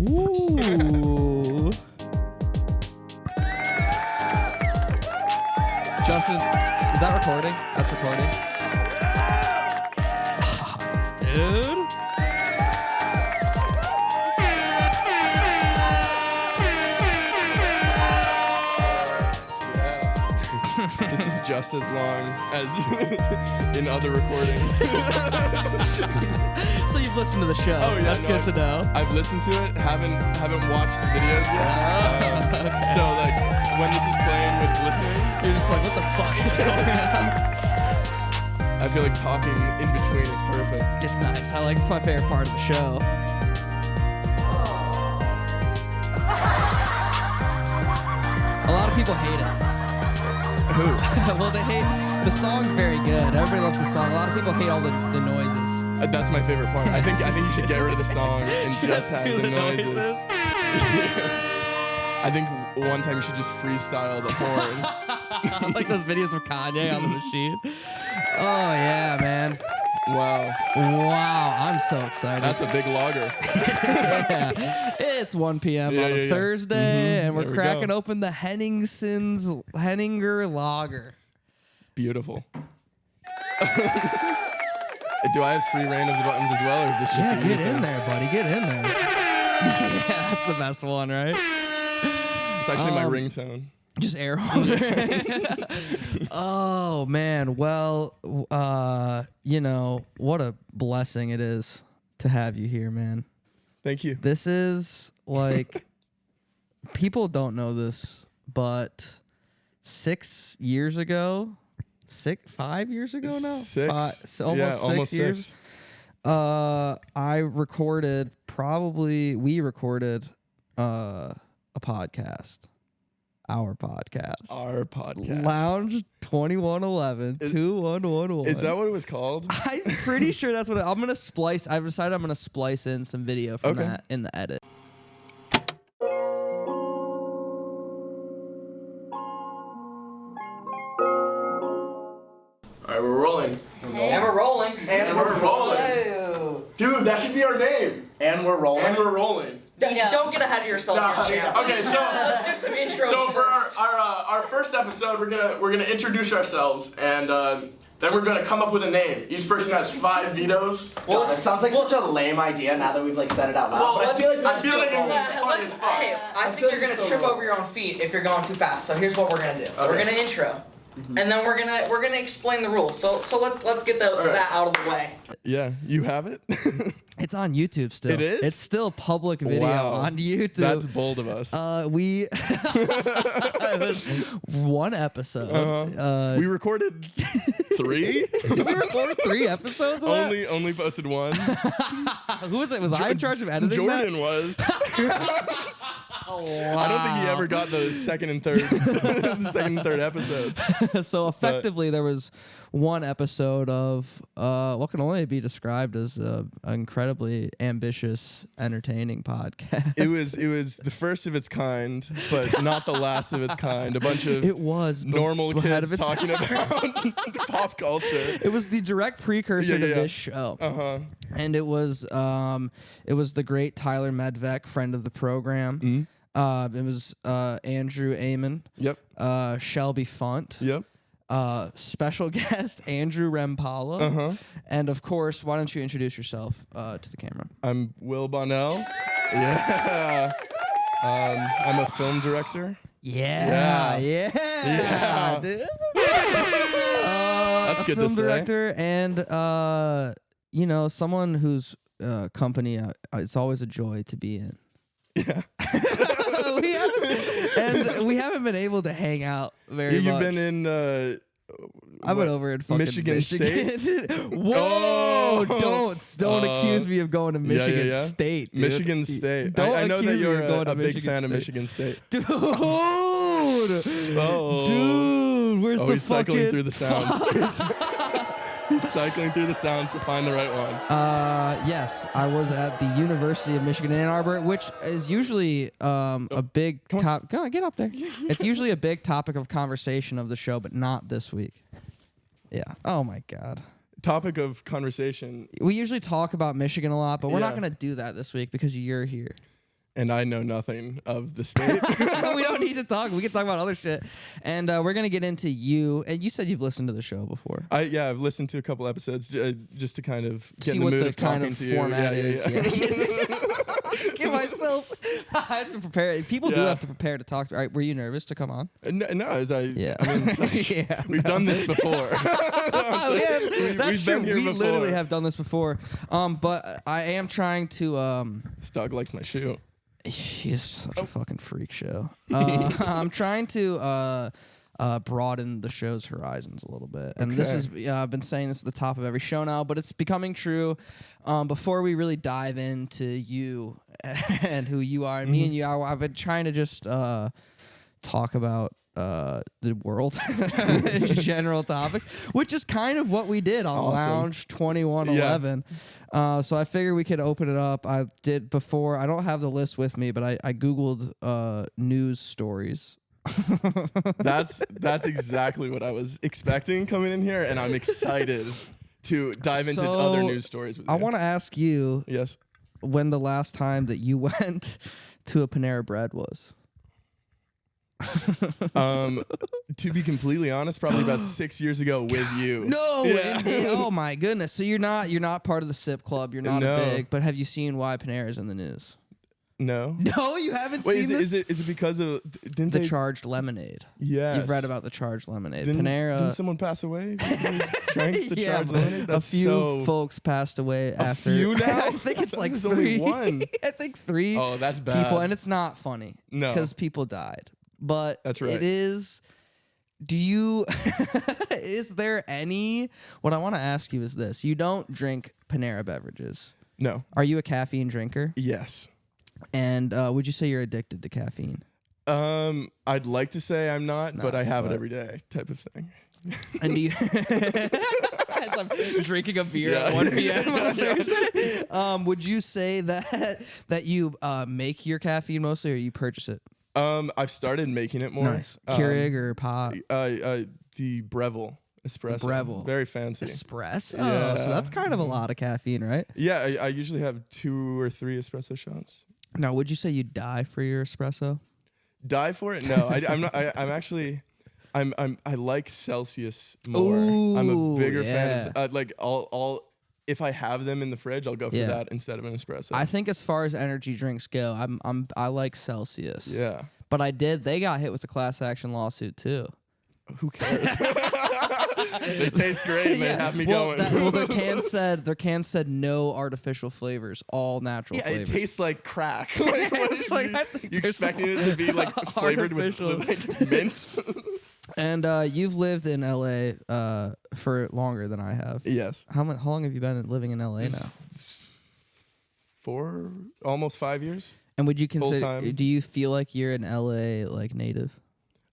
Ooh. Justin, is that recording? That's recording. Nice, dude. This is just as long as in other recordings. So you've listened to the show. Oh, yeah, that's good to know. I've listened to it, haven't watched the videos yet. Okay. So like when this is playing with listening, You're just like, what the fuck is going on? I feel like talking in between is perfect. It's nice. It's my favorite part of the show. A lot of people hate it. Who? Well, they hate the song's very good. Everybody loves the song. A lot of people hate all the noises. That's my favorite part. I think you should get rid of the song and just have do the noises. I think one time you should just freestyle the horn. Like those videos of Kanye on the machine. Oh yeah, man. Wow. Wow, I'm so excited. That's a big logger. Yeah. It's 1 p.m. on a Thursday, and we're There we cracking go. open the Henninger Lager. Beautiful. Do I have free reign of the buttons as well, or is this just Yeah, a you get thing? in there, buddy. Get in there. Yeah, that's the best one, right? It's actually my ringtone. Just air horn. Oh man. Well, what a blessing it is to have you here, man. Thank you. This is like people don't know this, but 5 years ago now? Six. Almost 6 years. Six. We recorded a podcast. Our podcast. Lounge 2111 2111. Is that what it was called? I'm pretty sure that's what I've decided I'm going to splice in some video from that in the edit. All right, we're rolling. And we're rolling. And we're rolling. Dude, that should be our name. And we're rolling. And we're rolling. Don't get ahead of yourself, here, champ. Okay, so Let's do some intros. So for our first episode, we're gonna introduce ourselves, and then we're gonna come up with a name. Each person has 5 vetoes. Well, it sounds like such a lame idea now that we've said it out loud. Well, but I feel like it would be fun as fuck. Hey, I think you're gonna trip over your own feet if you're going too fast. So here's what we're gonna do. Okay. We're gonna intro, and then we're gonna explain the rules. So let's get that out of the way. Yeah, you have it. It's on YouTube still. It is? It's still public video on YouTube. That's bold of us. It was one episode. We recorded 3. Did we record 3 episodes of that? Only posted 1. Who was it? Was I in charge of editing Jordan was. I don't think he ever got the second and third episodes. So effectively, there was one episode of what can only be described as an incredibly ambitious, entertaining podcast. It was the first of its kind, but not the last of its kind. A bunch of normal kids talking about pop culture. It was the direct precursor to this show. And it was the great Tyler Medvec, friend of the program. It was Andrew Amon. Yep. Shelby Funt. Yep. Special guest Andrew Rempala. And of course, why don't you introduce yourself to the camera? I'm Will Bonnell. Yeah. I'm a film director. Yeah. Dude. That's good to film say. director and someone whose company it's always a joy to be in. Yeah. we haven't been able to hang out very much. You've been in I went over in fucking Michigan State. Whoa! Don't accuse me of going to Michigan State, dude. Michigan State. Don't I know that accuse me you're of going to a big Michigan fan of State. Michigan State. Dude! Oh. Dude, where's the He's cycling fucking through the sounds. He's cycling through the sounds to find the right one. Yes, I was at the University of Michigan Ann Arbor, which is usually a big top. Go on, get up there. It's usually a big topic of conversation of the show, but not this week. Yeah. Oh my God. Topic of conversation. We usually talk about Michigan a lot, but we're not Yeah. going to do that this week because you're here. and I know nothing of the state. We don't need to talk. We can talk about other shit. And we're going to get into you. And you said you've listened to the show before. I've listened to a couple episodes just to kind of get See in the what mood the of talking kind of to you. format is. Give myself. I have to prepare. People do have to prepare to talk. Right? Were you nervous to come on? No, Yeah. I mean, we've done this before. That's true. We literally have done this before. But I am trying to. This dog likes my shoe. He is such a fucking freak show. I'm trying to broaden the show's horizons a little bit. And this is, I've been saying this at the top of every show now, but it's becoming true. Before we really dive into you and who you are and me and you, I've been trying to just talk about the world, general topics, which is kind of what we did on Lounge 2111. So I figured we could open it up. I did before. I don't have the list with me, but I Googled news stories. That's exactly what I was expecting coming in here, and I'm excited to dive into other news stories with you. I want to ask you, yes, when the last time that you went to a Panera Bread was? To be completely honest, probably about 6 years ago with you. No, oh my goodness. So you're not part of the SIP club. You're not a big. But have you seen why Panera's in the news? No. No, you haven't seen this? Is it because of the charged lemonade? Yeah, You've read about the charged lemonade. Didn't someone pass away? Drank the charged lemonade? That's a few folks passed away after. A few now? I think it's like three. Only one. I think three. Oh, that's bad. People, and it's not funny. No, because people died. But that's right. It is. Do you? Is there any? What I want to ask you is this: you don't drink Panera beverages. No. Are you a caffeine drinker? Yes. And would you say you're addicted to caffeine? I'd like to say I'm not, but I have it every day, type of thing. And do you? As I'm drinking a beer at 1 p.m. on Thursday. Would you say that you make your caffeine mostly, or you purchase it? I've started making it more. Nice. Keurig or pot? The Breville espresso. Breville. Very fancy. Espresso. Yeah. So that's kind of a lot of caffeine, right? Yeah, I usually have 2 or 3 espresso shots. Now, would you say you die for your espresso? Die for it? No, I'm not. I'm actually. I like Celsius more. Ooh, I'm a bigger fan of like all. If I have them in the fridge, I'll go for that instead of an espresso. I think as far as energy drinks go, I like Celsius. Yeah. But they got hit with a class action lawsuit too. Who cares? They taste great and they have me going. Their can said no artificial flavors, all natural flavors. It tastes like crack. You expecting it to be like flavored with like mint? And you've lived in LA for longer than I have. Yes. How long have you been living in LA now? 4, almost 5 years. And would you consider? Full-time. Do you feel like you're an LA native?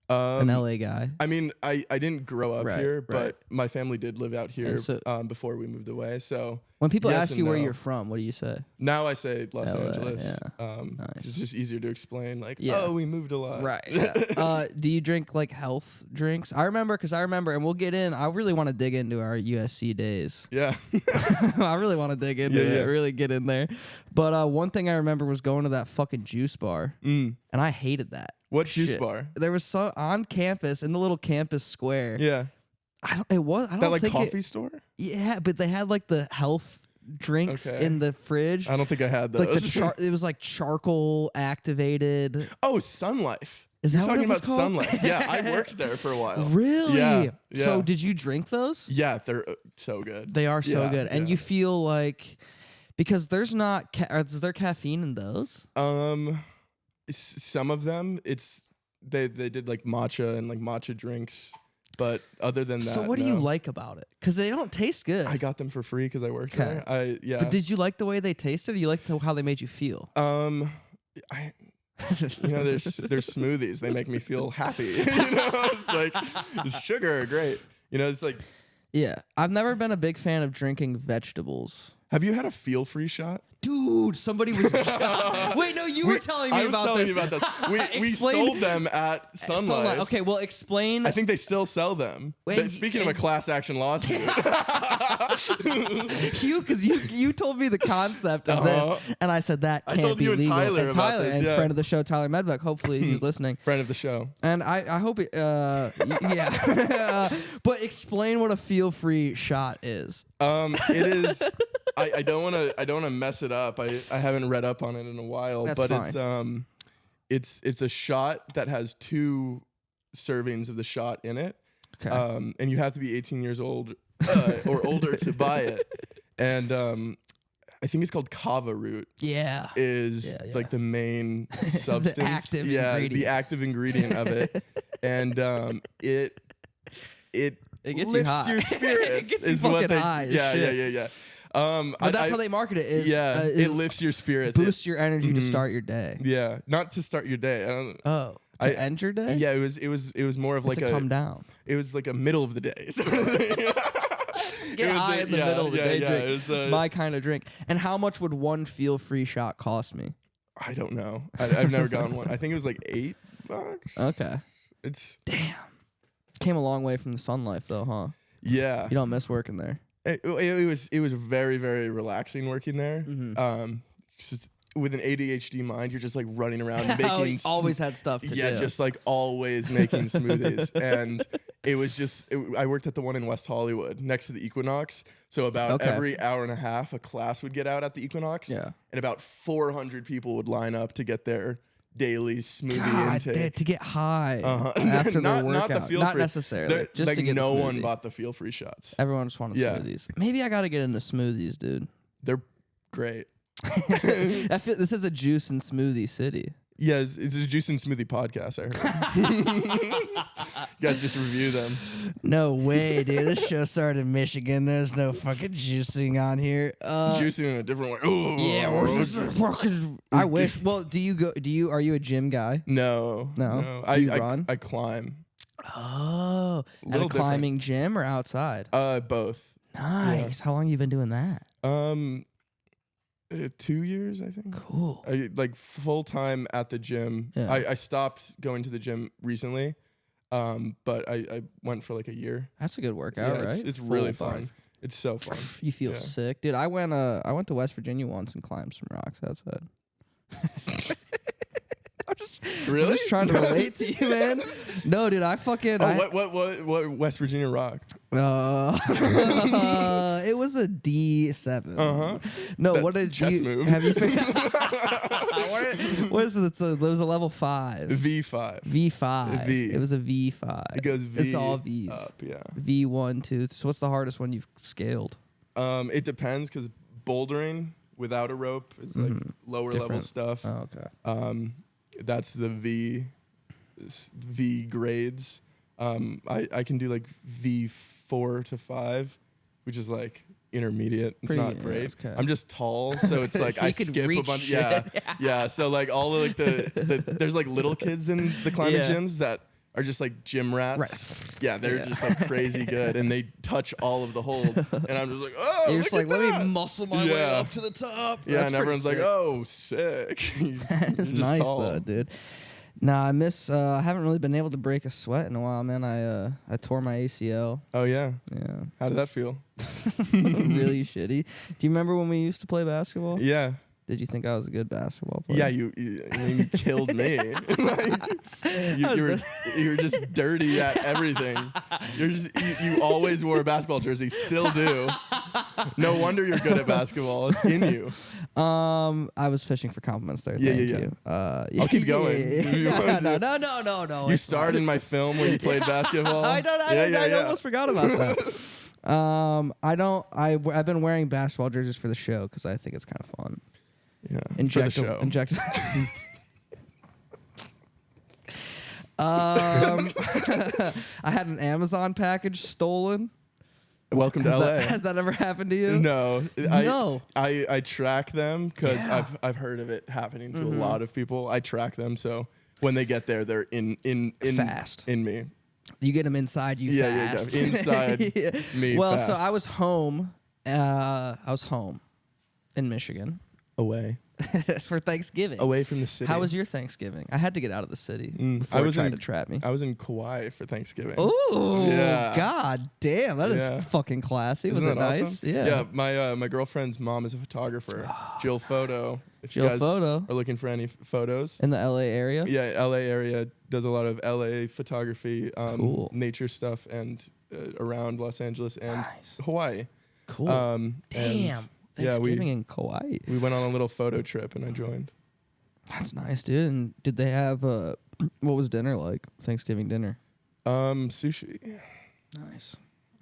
An LA guy. I mean, I didn't grow up here, but right. my family did live out here so, before we moved away. So when people yes ask you and where no. you're from, what do you say? Now I say Los LA, Angeles. yeah. Nice. It's just easier to explain. Like, Yeah. oh, we moved a lot. Right. Yeah. Do you drink like health drinks? I remember, and we'll get in. I really want to dig into our USC days. Yeah. I really want to dig into it. Really get in there. But one thing I remember was going to that fucking juice bar, and I hated that. What juice bar? There was some on campus in the little campus square. Yeah. I don't that like think coffee store? Yeah, but they had like the health drinks in the fridge. I don't think I had those. Like it was like charcoal activated. Oh, Sun Life. Is that You're what talking it was about called? Sun Life? Yeah, I worked there for a while. Really? Yeah. So did you drink those? Yeah, they're so good. They are so good, and you feel like because there's not is there caffeine in those? Some of them they did like matcha and like matcha drinks, but other than that, so what do you like about it? Because they don't taste good. I got them for free because I worked there. But did you like the way they tasted? Or you liked how they made you feel? There's smoothies. They make me feel happy. It's like it's sugar, great. It's like yeah. I've never been a big fan of drinking vegetables. Have you had a feel free shot? dude, somebody was. Wait, no, you were telling me about this. I was telling you about this. We sold them at Sunlight. Okay, well, explain. I think they still sell them. Speaking of a class action lawsuit. Because you told me the concept of this, and I said that can't told be you and legal. Tyler about this, yeah. Friend of the show, Tyler Medbeck. Hopefully he's listening. Friend of the show. And I hope it. Yeah. But explain what a feel free shot is. It is. I don't want to mess it up. I haven't read up on it in a while. That's but fine. It's a shot that has 2 servings of the shot in it. Okay. And you have to be 18 years old or older to buy it. And I think it's called kava root. Yeah. Is like the main substance. The active ingredient. The active ingredient of it. And it gets lifts you high. your spirits. It gets you is what fucking high as Yeah. shit. But that's how they market it. It lifts your spirits. Boosts your energy to start your day. Yeah, not to start your day. To end your day. Yeah, it was more of like to come down. It was like a middle of the day. Sort of thing. Get high in the middle of the day. Drink. It was, my kind of drink. And how much would one feel free shot cost me? I don't know. I've never gotten one. I think it was like $8. Okay. It's damn. Came a long way from the Sun Life though, huh? Yeah. You don't miss working there. It was very, very relaxing working there. Mm-hmm. Just with an ADHD mind, you're just like running around making. Always had stuff to do. Yeah, just like always making smoothies. And it was just. I worked at the one in West Hollywood next to the Equinox. So about every hour and a half, a class would get out at the Equinox. Yeah. And about 400 people would line up to get their daily smoothie intake. To get high after their workout. Not the feel not free. Just like to get no the one bought the feel free shots. Everyone just wanted smoothies. Maybe I got to get into smoothies, dude. They're great. This is a juice and smoothie city. Yeah, it's a juice and smoothie podcast, I heard. You guys just review them. No way, dude. This show started in Michigan. There's no fucking juicing on here. Juicing in a different way. Ooh. Yeah, I wish. Well, are you a gym guy? No. Do you run? I climb. Oh. At a climbing gym or outside? Both. Nice. Yeah. How long you been doing that? 2 years, I think. Cool. Like full time at the gym. Yeah. I stopped going to the gym recently, but I went for like a year. That's a good workout, right? It's really fun. It's so fun. You feel sick, dude. I went to West Virginia once and climbed some rocks outside. I'm just trying to relate to you, man. No, dude, I fucking. What West Virginia rock? It was a D7. No, that's what did chest you move. have you figured? What is it? It was a level 5. V5. V5. V. It was a V5. It goes V. It's all V's. Up, yeah. V1, 2. So what's the hardest one you've scaled? It depends because bouldering without a rope is like lower level stuff. Oh, okay. That's the V grades. I can do like V4 to 5, which is like intermediate. It's not great. Okay. I'm just tall, so it's like so I skip a bunch. Yeah. So like all of like the there's like little kids in the climbing gyms that are just like gym rats. Right. Yeah, they're just like crazy good, and they touch all of the hold, and I'm just like, oh, you're just like, let me muscle my way up to the top. Yeah, That's and everyone's sick. like, oh, sick. That's nice though, dude. Nah, I miss. I haven't really been able to break a sweat in a while, man. I tore my ACL. Oh yeah. Yeah. How did that feel? Really shitty. Do you remember when we used to play basketball? Yeah. Did you think I was a good basketball player? Yeah, you killed me. You were just dirty at everything. You always wore a basketball jersey, still do. No wonder you're good at basketball. It's in you. I was fishing for compliments there. Thank you. I'll keep going. No. You starred in my film when you played basketball. I almost forgot about that. I've been wearing basketball jerseys for the show because I think it's kind of fun. Yeah, for the show. I had an Amazon package stolen. Welcome to LA. Has that ever happened to you? No. No. I track them because I've heard of it happening to a lot of people. I track them, so when they get there, they're in fast in me. You get them inside you fast. Yeah, inside me. Well, fast. so I was home. In Michigan. Away. For Thanksgiving. Away from the city. How was your Thanksgiving? I had to get out of the city before I was tried to trap me. I was in Kauai for Thanksgiving. Oh, Yeah. God damn. That is fucking classy. Was it nice? Awesome? Yeah. Yeah, my girlfriend's mom is a photographer. Jill Photo. If Jill you guys Photo. are looking for any photos. In the LA area? Yeah, LA area does a lot of LA photography, Cool. nature stuff, and around Los Angeles and Nice. Hawaii. Cool. Damn. Thanksgiving in Kauai. We went on a little photo trip and I joined. That's nice, dude. And did they have what was dinner like? Thanksgiving dinner. Sushi. Nice.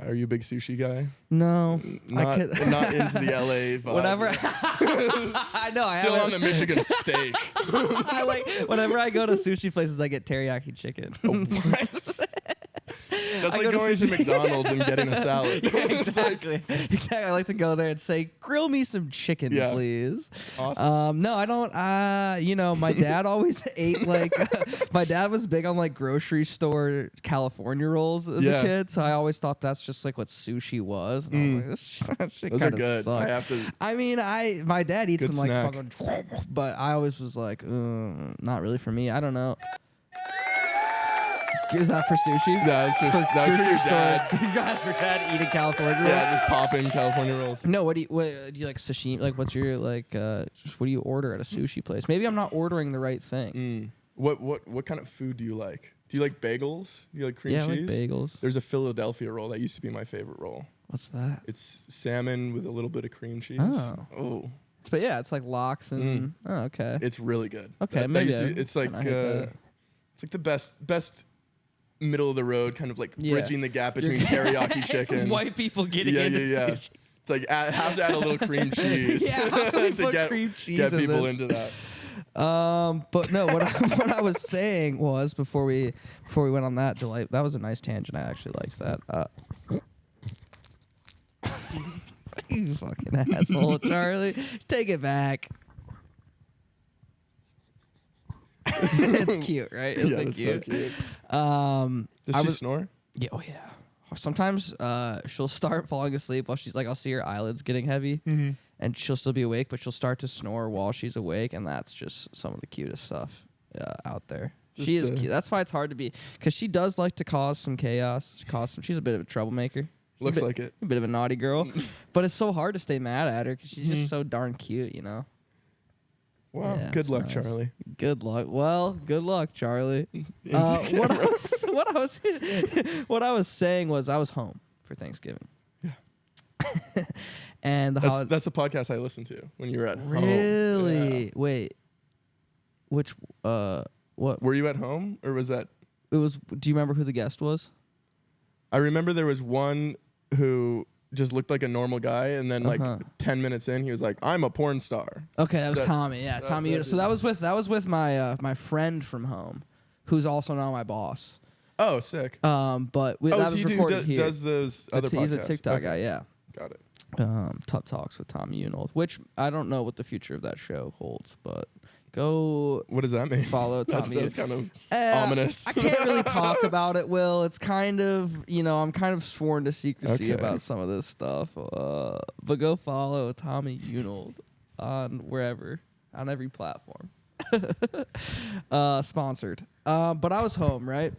Are you a big sushi guy? No, Not into the LA vibe. Whatever. I know. Still on the Michigan steak. I like whenever I go to sushi places, I get teriyaki chicken. That's I like go to going to sushi- McDonald's and getting a salad. Yeah, exactly. Exactly. I like to go there and say, "Grill me some chicken, Yeah. please." Awesome. No, I don't. My dad always ate like. My dad was big on like grocery store California rolls as a kid, so I always thought that's just like what sushi was. And I was like, this shit Those are kinda good. suck. I have to. I mean, my dad eats Good them like snack. fucking, but I always was like, not really for me. I don't know. Is that for sushi? Yeah, that's for your dad. You guys for dad eating California rolls? Yeah, just popping California rolls. No, what do you like sashimi? Like, what's your like? What do you order at a sushi place? Maybe I'm not ordering the right thing. What kind of food do you like? Do you like bagels? Do you like cream Yeah, I like cheese? bagels. There's a Philadelphia roll that used to be my favorite roll. What's that? It's salmon with a little bit of cream cheese. Oh. It's like lox and oh, okay. It's really good. Okay, maybe it's like it's like the best middle of the road, kind of like bridging the gap between teriyaki chicken. It's white people getting into sushi. It's like have to add a little cream cheese to get people into that. But no, what I was saying was before we went on that delight, that was a nice tangent. I actually liked that. You fucking asshole, Charlie. Take it back. It's cute, right? Isn't it That's cute? so cute. Does she snore? Yeah, oh yeah. Sometimes she'll start falling asleep while she's like, I'll see her eyelids getting heavy, and she'll still be awake, but she'll start to snore while she's awake, and that's just some of the cutest stuff out there. She is cute. That's why it's hard to be, because she does like to cause some chaos. She's a bit of a troublemaker. Looks like it. A bit of a naughty girl, but it's so hard to stay mad at her because she's just so darn cute, you know. Wow. Yeah, Good luck, nice. Charlie. Good luck. Well, good luck, Charlie. What I was saying was I was home for Thanksgiving. Yeah. And that's the podcast I listened to when you were at home. Really? Yeah. Wait. Which what? Were you at home or was that? It was. Do you remember who the guest was? I remember there was one who just looked like a normal guy, and then like 10 minutes in, he was like, "I'm a porn star." Okay, that was Tommy. Yeah, Tommy. So that was with my my friend from home, who's also now my boss. Oh, sick. But that was recorded here. Does those other podcasts? He's a TikTok guy. Yeah. Got it. Tough Talks with Tommy Unold, which I don't know what the future of that show holds, but go. What does that mean? Follow Tommy. That's kind of ominous. I can't really talk about it, Will. It's kind of, I'm kind of sworn to secrecy about some of this stuff. But go follow Tommy Unold on every platform. Sponsored. But I was home, right?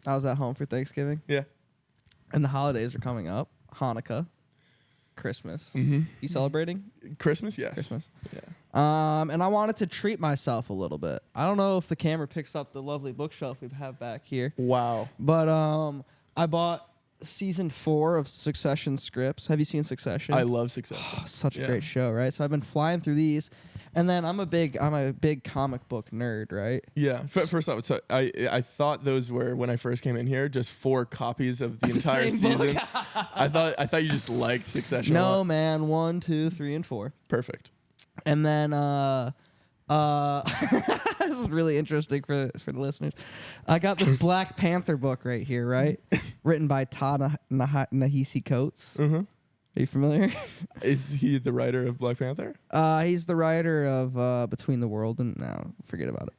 I was at home for Thanksgiving. Yeah. And the holidays are coming up. Hanukkah. Christmas. You celebrating? Christmas, yes. Christmas. Yeah. And I wanted to treat myself a little bit. I don't know if the camera picks up the lovely bookshelf we have back here. Wow. But I bought season 4 of Succession scripts. Have you seen Succession? I love Succession. Such a great show, right? So I've been flying through these, and then I'm a big comic book nerd, right? Yeah. First off, so I thought those were, when I first came in here, just 4 copies of the entire same book. season. I thought you just liked Succession. a No, lot. man. 1, 2, 3, and 4. Perfect. And then this is really interesting for the listeners. I got this Black Panther book right here, right? Written by Ta-Nehisi Coates. Are you familiar? Is he the writer of Black Panther? He's the writer of Between the World and no, forget about it.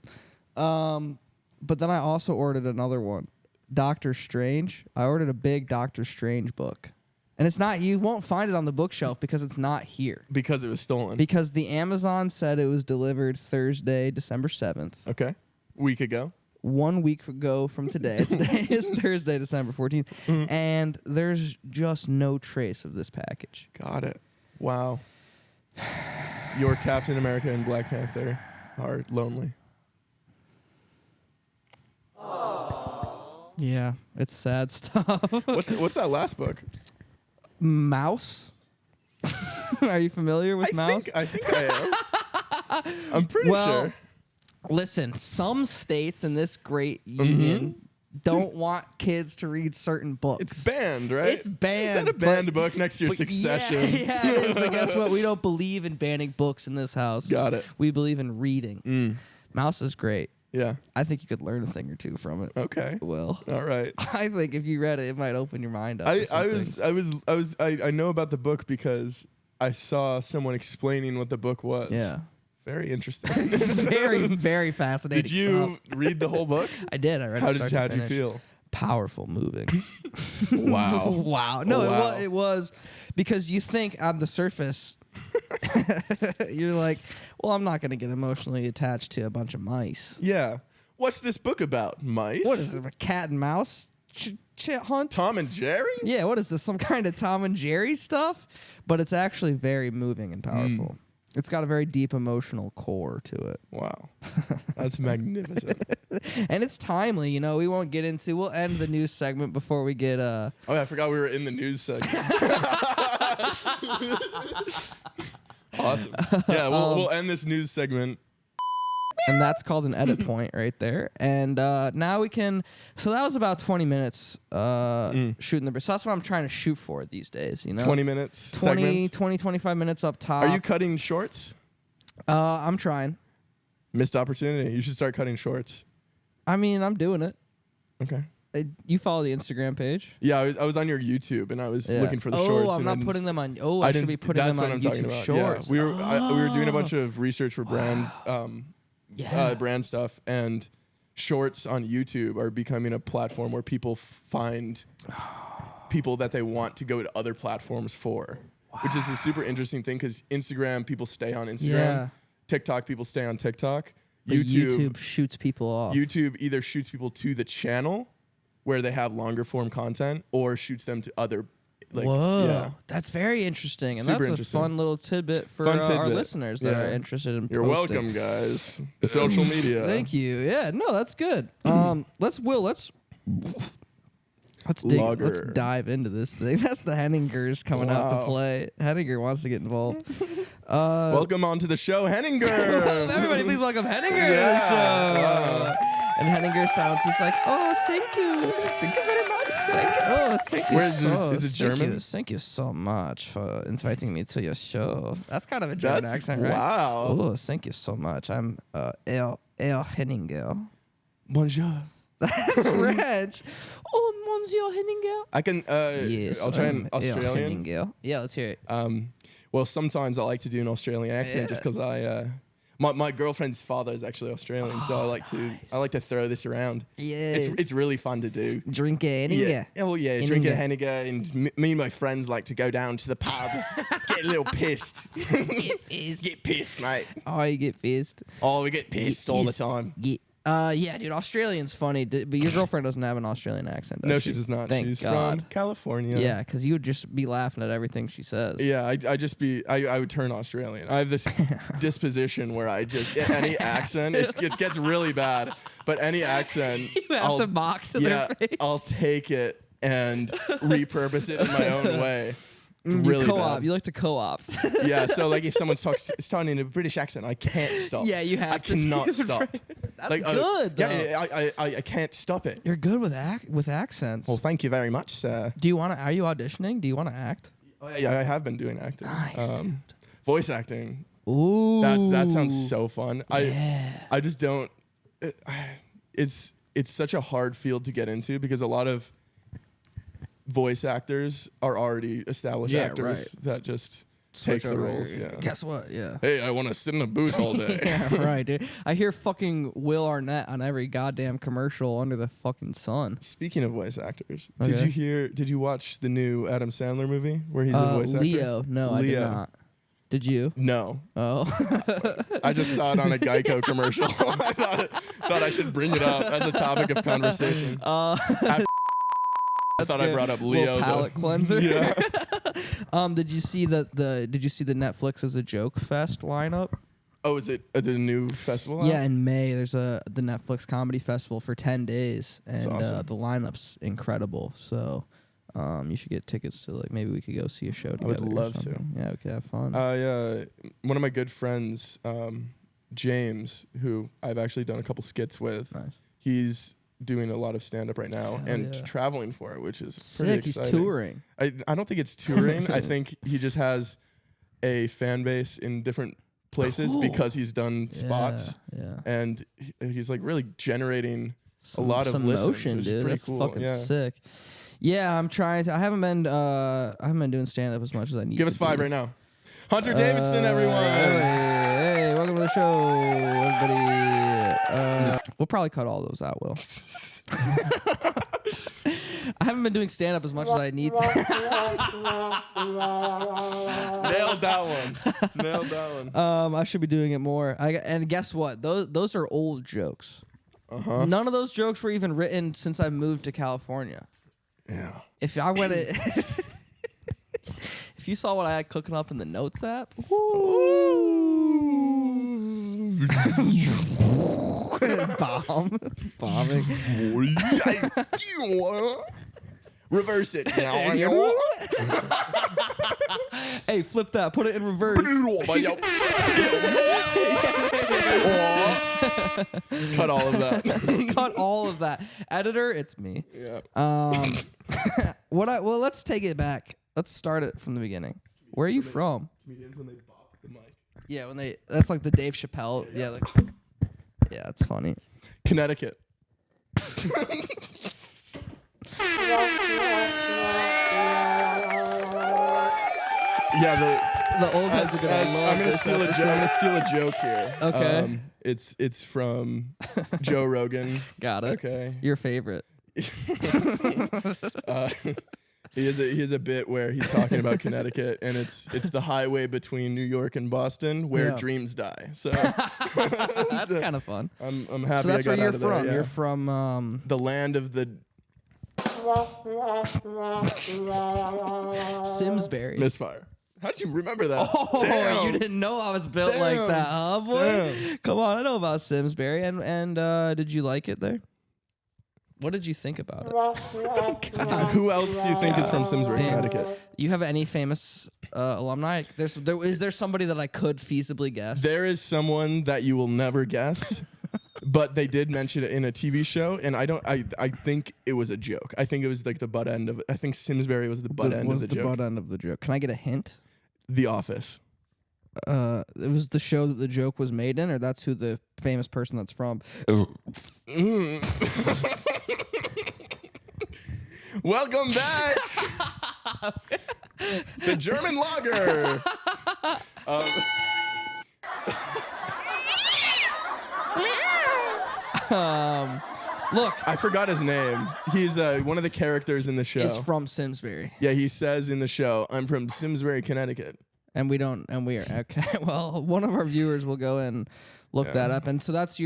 But then I also ordered another one, Doctor Strange. I ordered a big Doctor Strange book, And it's not, you won't find it on the bookshelf because it's not here. Because it was stolen. Because the Amazon said it was delivered Thursday, December 7th. Okay. Week ago. 1 week ago from today. Today is Thursday, December 14th. Mm-hmm. And there's just no trace of this package. Got it. Wow. Your Captain America and Black Panther are lonely. Yeah, it's sad stuff. What's that last book? Mouse? Are you familiar with Mouse? I think I am. I'm pretty sure. Listen, some states in this great union don't want kids to read certain books. It's banned, right? It's banned. Is that a banned book next to your Succession? Yeah, it is. But guess what? We don't believe in banning books in this house. Got it. We believe in reading. Mouse is great. Yeah. I think you could learn a thing or two from it. Okay. Well, all right. I think if you read it, it might open your mind up. I know about the book because I saw someone explaining what the book was. Yeah. Very interesting. Very, very fascinating. Did you read the whole book? I did. I read it start to How'd you finish. feel? Powerful, moving. Wow. Wow. No, Wow. It was because you think on the surface, you're like, well, I'm not going to get emotionally attached to a bunch of mice. Yeah. What's this book about? Mice? What is it, a cat and mouse hunt? Tom and Jerry? Yeah, what is this, some kind of Tom and Jerry stuff? But it's actually very moving and powerful. It's got a very deep emotional core to it. Wow. That's magnificent. And it's timely, you know. We'll end the news segment before we get Oh, yeah, I forgot we were in the news segment. Awesome. Yeah, we'll end this news segment. And that's called an edit point right there. And now we can. So that was about 20 minutes shooting the. So that's what I'm trying to shoot for these days. You know, 20 minutes. 20, 25 minutes up top. Are you cutting shorts? I'm trying. Missed opportunity. You should start cutting shorts. I mean, I'm doing it. Okay. You follow the Instagram page? Yeah, I was on your YouTube and I was looking for the shorts. Oh, I'm not putting them on. Oh, I should be putting them on YouTube Shorts. Yeah. We were doing a bunch of research for brand brand stuff, and shorts on YouTube are becoming a platform where people find people that they want to go to other platforms for, which is a super interesting thing because Instagram, people stay on Instagram. Yeah. TikTok, people stay on TikTok. But YouTube shoots people off. YouTube either shoots people to the channel where they have longer form content or shoots them to other. Whoa, yeah. That's very interesting, and Super that's interesting. a fun little tidbit for our listeners that are interested in. You're posting. welcome, guys. Social media. Thank you. Yeah, no, that's good. Let's dive into this thing. That's the Henningers coming out to play. Henninger wants to get involved. Welcome on to the show, Henninger. Everybody, please welcome Henninger Yeah. to the show. And Henninger sounds just like, oh, thank you. Thank you very much. Thank you Where is it? so Is it German? Thank you so much for inviting me to your show. That's kind of a German accent, right? Wow. Oh, thank you so much. I'm El Henninger. Bonjour. That's French. Oh, Monsieur Henninger. I can. Yes, I'll try I'm an El Australian. Henninger. Yeah, let's hear it. Well, sometimes I like to do an Australian accent just because my girlfriend's father is actually Australian, so I like to throw this around. Yes. It's really fun to do. Drink a Henninger. Yeah. Well, yeah, drink a Henninger, and me and my friends like to go down to the pub, get a little pissed. Get pissed, mate. Oh, you get pissed. Oh, we get pissed all the time. Yeah, dude, Australian's funny, but your girlfriend doesn't have an Australian accent, does No, she she does not. Thank She's God. from California. Yeah, because you would just be laughing at everything she says. Yeah, I would turn Australian. I have this disposition where I just any accent, it gets really bad. But any accent, You have to mock to their face. I'll take it and repurpose it in my own way. Really bad. You like to co-opt. Yeah, so like if someone talking in a British accent, I can't stop. Yeah, you have I to. cannot stop. That's like, good, though. Yeah, I can't stop it. You're good with accents. Well, thank you very much, sir. Are you auditioning? Do you want to act? Oh, yeah, I have been doing acting. Nice, dude. Voice acting. Ooh. That sounds so fun. Yeah. I just don't. It's such a hard field to get into because a lot of voice actors are already established actors that just switch the over. roles, yeah. Guess what? Yeah. Hey, I want to sit in a booth all day. Yeah, right, dude. I hear fucking Will Arnett on every goddamn commercial under the fucking sun. Speaking of voice actors, Okay. did you watch the new Adam Sandler movie where he's a voice actor? Leo. No, I did not. Did you? No. Oh. I just saw it on a Geico commercial. I thought I should bring it up as a topic of conversation. I thought I brought up Leo. Little palate cleanser. Yeah. Did you see the Netflix as a joke fest lineup? Oh, is it the new festival? Yeah, in May there's the Netflix Comedy Festival for 10 days, and awesome. the lineup's incredible. So, you should get tickets to maybe we could go see a show together. I would love to. Yeah, we could have fun. Yeah, one of my good friends, James, who I've actually done a couple skits with. Nice. He's doing a lot of stand up right now and yeah. traveling for it, which is Sick. pretty He's exciting. touring. I don't think it's touring. I think he just has a fan base in different places because he's done spots. Yeah. And he's like really generating a lot of listens, motion, which is dude. pretty That's cool. fucking Yeah. sick. Yeah, I'm trying to. I haven't been doing stand up as much as I need. Give to us 5 be. right now. Hunter Davidson, everyone. Hey, welcome to the show, everybody. We'll probably cut all those out, Will. I haven't been doing stand up as much as I need. Nailed that one. I should be doing it more. And guess what? Those are old jokes. Uh-huh. None of those jokes were even written since I moved to California. Yeah. If I went if you saw what I had cooking up in the notes app, bombing. Reverse it. Hey, flip that. Put it in reverse. Cut all of that. Cut all of that. Editor, it's me. Yeah. Well, let's take it back. Let's start it from the beginning. Where are you from? Comedians when they bop the mic. Yeah, that's like the Dave Chappelle. Yeah, yeah, it's funny. Connecticut. Yeah, The old guys are gonna love I'm gonna this steal a joke. I'm gonna steal a joke here. Okay. It's from Joe Rogan. Got it. Okay. Your favorite. He has a bit where he's talking about Connecticut, and it's the highway between New York and Boston where Yeah. dreams die. So That's kind of fun. I'm happy. So that's I where got you're out of there, from. yeah. You're from The land of the Simsbury. misfire. How did you remember that? Oh, Damn. you didn't know I was built like Damn. that, huh, boy? Damn. Come on, I know about Simsbury. And did you like it there? What did you think about it? Who else do you think is from Simsbury, Damn. Connecticut? You have any famous alumni? Is there somebody that I could feasibly guess? There is someone that you will never guess, but they did mention it in a TV show, and I think it was a joke. I think it was like the butt end of it. I think Simsbury was the butt end of the joke. butt end of the joke. Can I get a hint? The Office. It was the show that the joke was made in, or that's who the famous person that's from? Welcome back. The German lager. Look, I forgot his name. He's one of the characters in the show. is from Simsbury, Yeah, he says in the show, "I'm from Simsbury, Connecticut." and we are okay. Well, one of our viewers will go and look that up, and so that's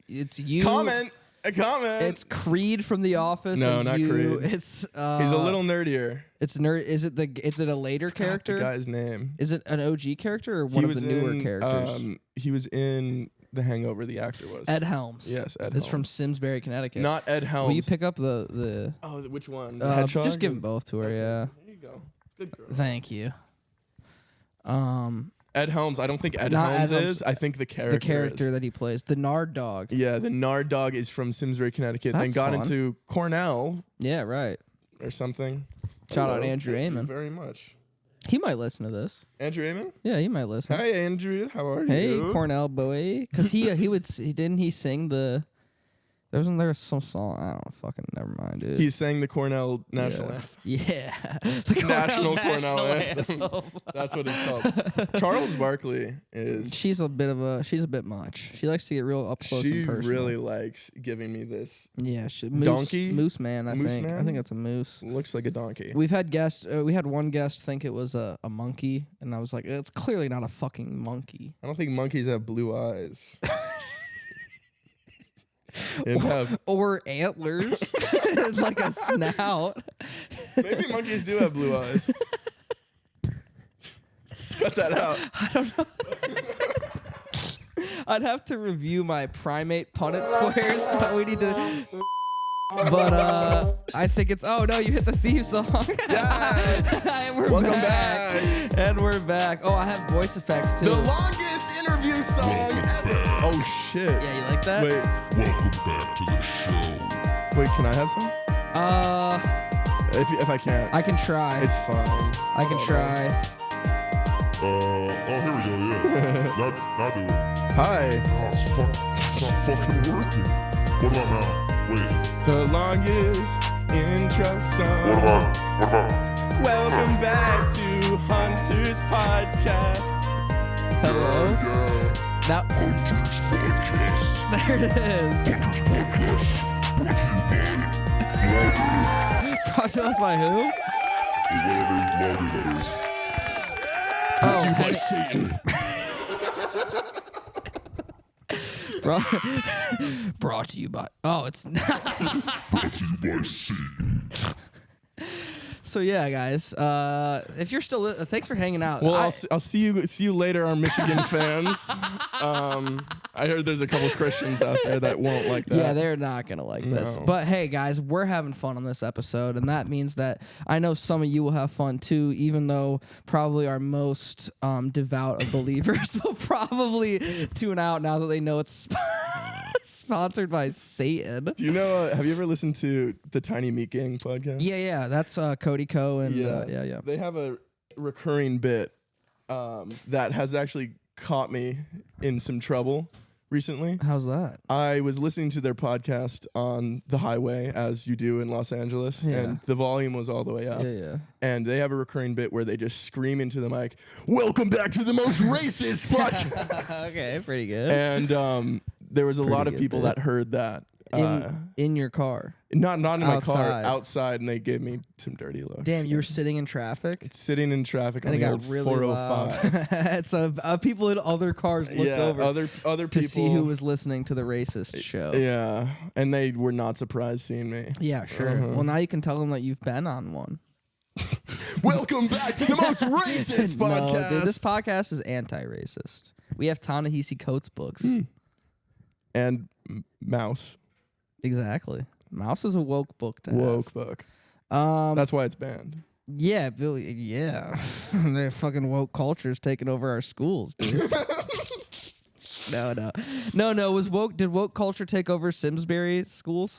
it's you. A comment. It's Creed from The Office. No, and not you, Creed. It's He's a little nerdier. It's nerd. Is it a later character? The guy's name. Is it an OG character or one of the newer characters? He was in The Hangover. The actor was Ed Helms. Yes, Ed Is Helms. from Simsbury, Connecticut. Not Ed Helms. Will you pick up the? Oh, which one? The hedgehog? Just give them both to her. Okay, Yeah. There you go. Good girl. Thank you. Ed Helms. I don't think Ed Not Ed Helms Helms. is. I think the character. The character is. that he plays, the Nard dog. Yeah, the Nard dog is from Simsbury, Connecticut. Then That's got fun. into Cornell Yeah, right. or something. Shout out Hello, Andrew thank you Amon. very much. He might listen to this. Andrew Amon? Yeah, he might listen. Hi, Andrew. How are Hey, you? Cornell boy, because he didn't he sing the Wasn't there some song? I don't fucking never mind, dude. He sang the Cornell national anthem. Yeah. National Cornell anthem. That's what it's called. Charles Barkley is. She's a bit much. She likes to get real up close and personal. She really likes giving me this. Yeah, donkey? Moose man, I think. Man? I think it's a moose. Looks like a donkey. We've had guests. We had one guest think it was a monkey, and I was like, it's clearly not a fucking monkey. I don't think monkeys have blue eyes. Or antlers, like a snout. Maybe monkeys do have blue eyes. Cut that out. I don't know. I'd have to review my primate Punnett squares, but we need to. But I think it's. Oh no, you hit the theme song. Yeah. And we're Welcome back. And we're back. Oh, I have voice effects too. The longest interview song ever. Oh shit. Yeah, you like that? Wait. Welcome back to the show. Wait, can I have some? If I can't. I can try. It's fine. I can try. Oh, here we go, yeah. Now do it. Hi. Oh, it's not fucking working. What about now? Wait. The longest intro song. What about? Welcome back to Hunter's Podcast. Hello. Yeah. Now, Hunter's Podcast. there it is. Hunter's Podcast. Brought to you by Lauder. Brought to us by who? Lauder, that is. Oh, By Satan. Brought to you by. Oh, it's not. Brought to you by Satan. So yeah, guys. If you're still, thanks for hanging out. Well, I'll see you later, our Michigan fans. I heard there's a couple Christians out there that won't like that. Yeah, they're not gonna like this. No. But hey, guys, we're having fun on this episode, and that means that I know some of you will have fun too. Even though probably our most devout of believers will probably tune out now that they know it's sponsored by Satan. Do you know? Have you ever listened to the Tiny Meat Gang podcast? Yeah. That's Cody Co. and yeah. They have a recurring bit that has actually caught me in some trouble recently. How's that? I was listening to their podcast on the highway, as you do in Los Angeles, and the volume was all the way up. Yeah. And they have a recurring bit where they just scream into the mic, "Welcome back to the most racist podcast." Okay, pretty good. And there was a lot of good people bit. that heard that. In your car. Not in my car, Outside. outside, and they gave me some dirty looks. Damn, you were sitting in traffic? Sitting in traffic And on it the got old really 405. So people in other cars looked over other to people see who was listening to the racist show. Yeah, and they were not surprised seeing me. Yeah, sure. Well, now you can tell them that you've been on one. Welcome back to the most racist podcast. No, dude, this podcast is anti-racist. We have Ta-Nehisi Coates books. And Mouse. Exactly. Mouse is a woke book to Woke book. have. That's why it's banned. Yeah, Billy. Yeah, their fucking woke culture is taking over our schools, dude. No. Did woke culture take over Simsbury school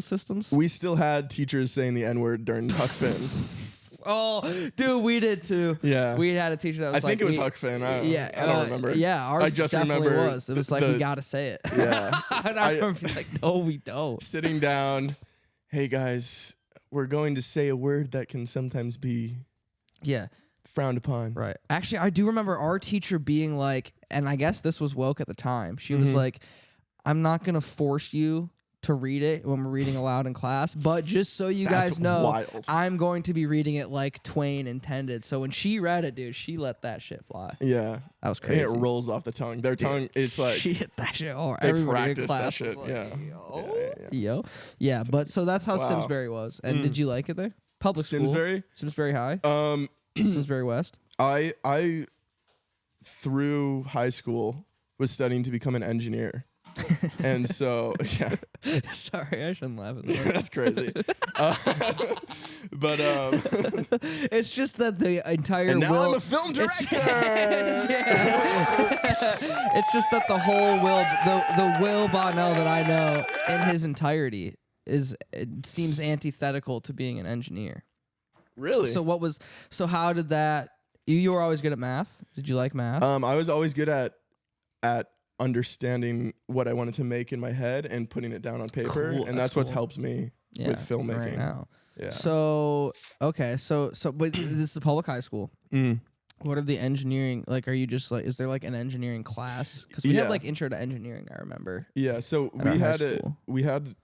systems? We still had teachers saying the N-word during Huck Finn. Oh, dude, we did too. Yeah. We had a teacher that was I think it was Huck Finn. I don't remember. Yeah, ours I just definitely remember was. It was like, we gotta say it. Yeah. And I remember being like, no, we don't. Sitting down, hey guys, we're going to say a word that can sometimes be frowned upon. Right. Actually, I do remember our teacher being like, and I guess this was woke at the time. She was like, I'm not going to force you to read it when we're reading aloud in class, but just so you guys know, wild. I'm going to be reading it like Twain intended. So when she read it, dude, she let that shit fly. Yeah. That was And crazy. it rolls off the tongue. Their tongue, it's like, she hit that shit hard. they Everybody in practice that class shit. was like, Yeah. Yeah, but so that's how Wow. Simsbury was. And did you like it there? Public school? Simsbury? Simsbury High? Simsbury West? I through high school was studying to become an engineer. And so, yeah. Sorry, I shouldn't laugh at that. That's crazy. But It's just that the entire and now will, I'm a film director. It's just that the whole the Will Bonnell that I know in his entirety it seems antithetical to being an engineer. Really? So how did that? You were always good at math. Did you like math? I was always good at understanding what I wanted to make in my head and putting it down on paper, Cool. and that's what's helped me with filmmaking right now. Yeah. So okay, so but this is a public high school. What are the engineering like? Are you just like? Is there like an engineering class? Because we had like intro to engineering. I remember. Yeah. So we had.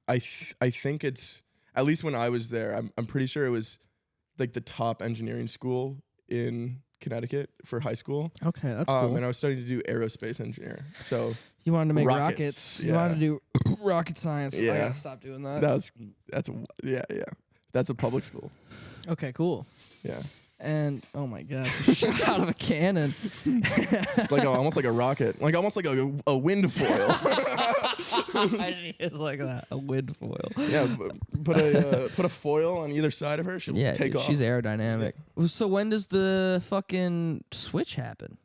I think it's at least when I was there. I'm pretty sure it was like the top engineering school in Connecticut for high school. Okay, that's cool. And I was starting to do aerospace engineer. So you wanted to make rockets. rockets. Yeah. You wanted to do rocket science. Yeah. I gotta stop doing that. That's a public school. Okay, cool. Yeah. And oh my gosh, a shot out of a cannon. It's like almost like a rocket, like almost like a wind foil. She is like that, a wind foil. Yeah, put a foil on either side of her. She'll take off. She's aerodynamic. Yeah. So when does the fucking switch happen?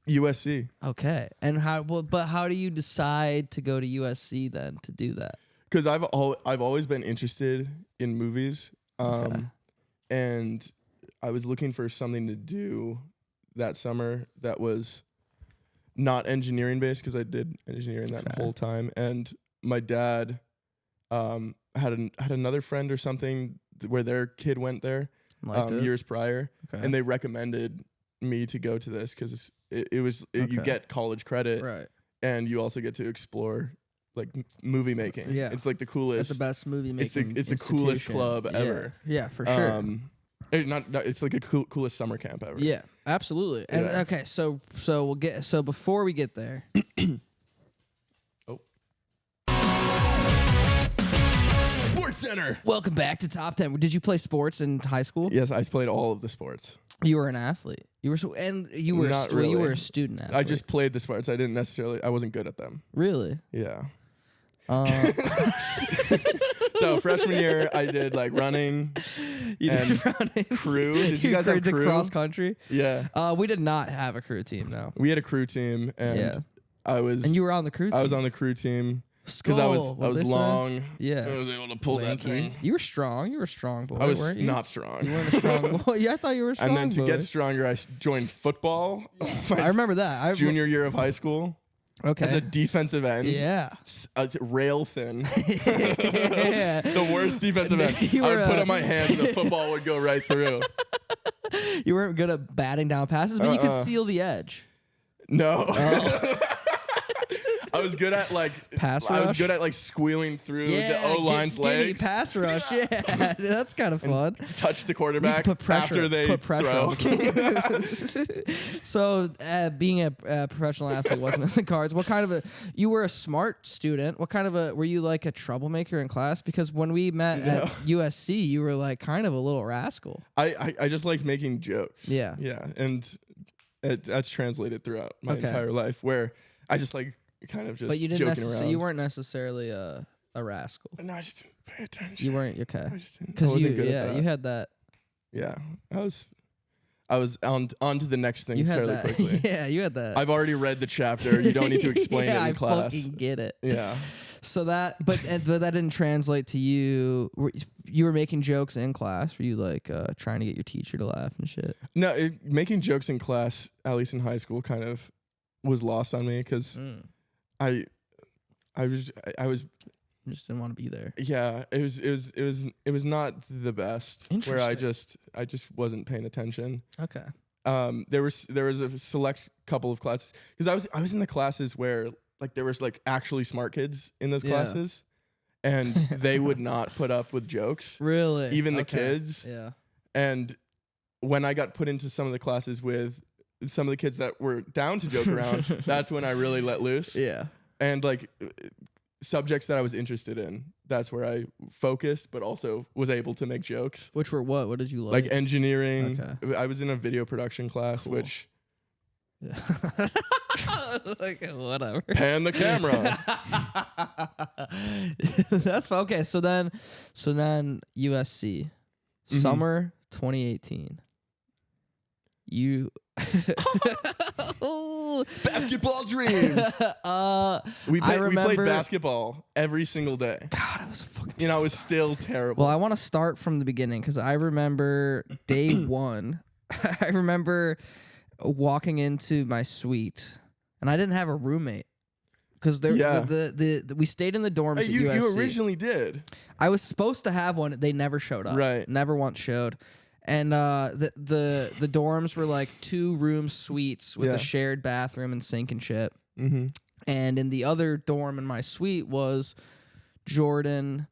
USC. Okay, and how? Well, but how do you decide to go to USC then to do that? Because I've always been interested in movies, and I was looking for something to do that summer that was not engineering based, because I did engineering that whole time. And my dad had another friend or something where their kid went there years prior, and they recommended me to go to this because you get college credit, right? And you also get to explore like movie making. Yeah, it's like the coolest. It's the best movie making. It's the coolest club ever. Yeah, for sure. It's like the coolest summer camp ever. Yeah, absolutely. And okay, so we'll get before we get there. Sports Center. Welcome back to Top 10. Did you play sports in high school? Yes, I played all of the sports. You were an athlete. You were you were a student athlete. I just played the sports. I wasn't good at them. Really? Yeah. So freshman year, I did like running. You did running. Crew. Did you guys have crew? Cross country? Yeah. We did not have a crew team. No. We had a crew team, and And you were on the crew team. I was on the crew team because I was long. Yeah. I was able to pull that thing. You were strong. You were a strong boy. I was weren't you? not strong. You weren't a strong boy. Yeah, I thought you were a strong And then to boy. get stronger, I joined football. I remember that. Junior year of high school. Okay. As a defensive end. Yeah. Rail thin. Yeah. The worst defensive end. I would put up my hands and the football would go right through. You weren't good at batting down passes, but you could seal the edge. No. I was good at pass rush. I was good at squealing through the O-line's legs. Pass rush. Yeah, that's kind of fun. Touch the quarterback after they throw. So being a professional athlete wasn't in the cards. What kind of you were a smart student. What kind of were you like a troublemaker in class? Because when we met at USC, you were like kind of a little rascal. I just liked making jokes. Yeah. Yeah, and that's translated throughout my entire life, where I just kind of just but you didn't joking around. You weren't necessarily a rascal. No, I just didn't pay attention. You weren't okay. Because you had that. Yeah, I was on to the next thing fairly quickly. Yeah, you had that. I've already read the chapter. You don't need to explain it in class. I fucking get it. Yeah. So that, but that didn't translate to you. You were making jokes in class. Were you trying to get your teacher to laugh and shit? No, making jokes in class, at least in high school, kind of was lost on me because I just didn't want to be there. Yeah, it was not the best. Where I just wasn't paying attention. Okay. There was a select couple of classes because I was in the classes where there was actually smart kids in those classes, and they would not put up with jokes. Really? Even the kids. Yeah. And when I got put into some of the classes with some of the kids that were down to joke around, that's when I really let loose. Yeah. And subjects that I was interested in, that's where I focused, but also was able to make jokes. Which were what? What did you like? Engineering. Okay. I was in a video production class, which... Yeah. Whatever. Pan the camera. That's fine. Okay, so then USC, summer 2018. You... Basketball dreams. We played basketball every single day. God, it was fucking. It was still terrible. Well, I want to start from the beginning because I remember day one. I remember walking into my suite and I didn't have a roommate. Because we stayed in the dorms at USC. You originally did. I was supposed to have one. They never showed up. Right. Never once showed. And the dorms were like 2-room suites with a shared bathroom and sink and shit. Mm-hmm. And in the other dorm in my suite was Jordan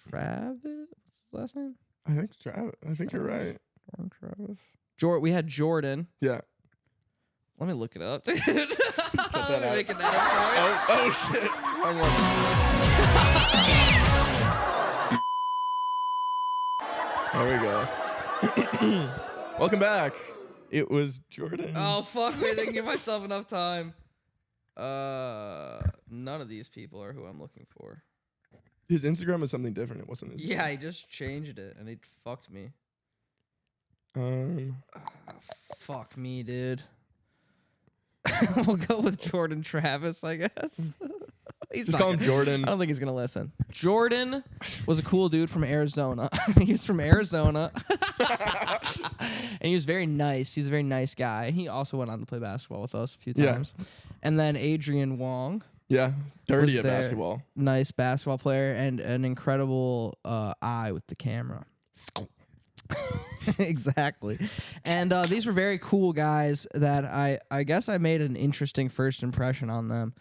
Travis. What's his last name? I think Travis. I think you're right. Jordan Travis. We had Jordan. Yeah. Let me look it up. Check that out. Making that up Oh shit. Wrong one. There we go. Welcome back. It was Jordan. Oh fuck! I didn't give myself enough time. None of these people are who I'm looking for. His Instagram was something different. It wasn't his. Yeah, he just changed it and it fucked me. Fuck me, dude. We'll go with Jordan Travis, I guess. Just call him Jordan. I don't think he's gonna listen. Jordan was a cool dude from Arizona. He was from Arizona, and he was very nice. He's a very nice guy. He also went on to play basketball with us a few times. And then Adrian Wong. Yeah, dirty was at there. basketball. Nice basketball player and an incredible eye with the camera. Exactly. And these were very cool guys that I guess I made an interesting first impression on them.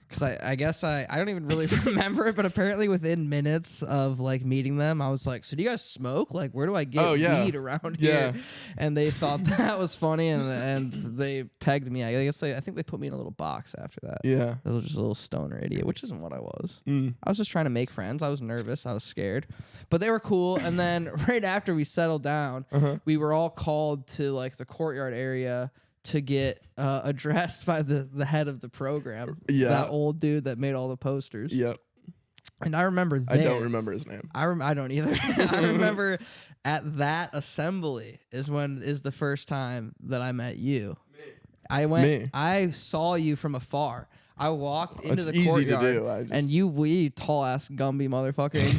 Because I guess I don't even really remember it, but apparently within minutes of like meeting them, I was like, so do you guys smoke? Like, where do I get weed around here? And they thought that was funny and they pegged me. I think they put me in a little box after that. Yeah. I was just a little stoner idiot, which isn't what I was. I was just trying to make friends. I was nervous. I was scared. But they were cool. And then right after we settled down, we were all called to like the courtyard area to get addressed by the head of the program. Yeah. That old dude that made all the posters. Yep. And I remember I don't remember his name. I don't either. I remember at that assembly is the first time that I met you. I saw you from afar. I walked into the courtyard, easy to do. And we tall ass Gumby motherfucker, and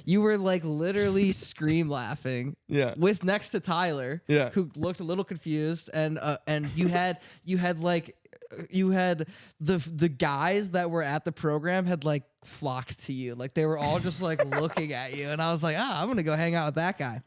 you were like literally scream laughing, with next to Tyler, who looked a little confused, and you had the guys that were at the program had like flocked to you, like they were all just like looking at you, and I was like, I'm gonna go hang out with that guy.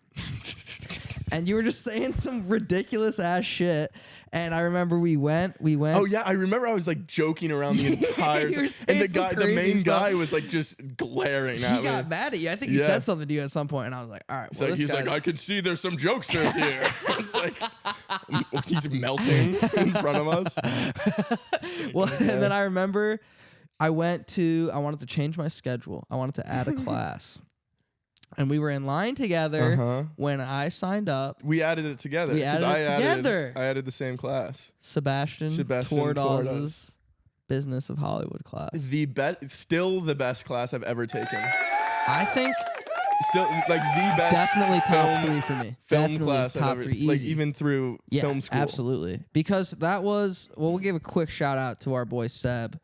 And you were just saying some ridiculous ass shit. And I remember we went. Oh yeah, I remember I was like joking around the entire time. And the main guy was like just glaring at me. He got mad at you. I think he said something to you at some point, and I was like, all right. Well, he's like, I could see there's some jokesters here. It's like he's melting in front of us. Well, and then I remember I wanted to change my schedule. I wanted to add a class. And we were in line together when I signed up. We added it together. I added the same class. Sebastian Tordaz's Business of Hollywood class. Still the best class I've ever taken. I think still like the best. Definitely top 3 for me. Film definitely class top I've ever, 3, easy. like even through film school. Absolutely. Because that was we'll give a quick shout out to our boy Seb.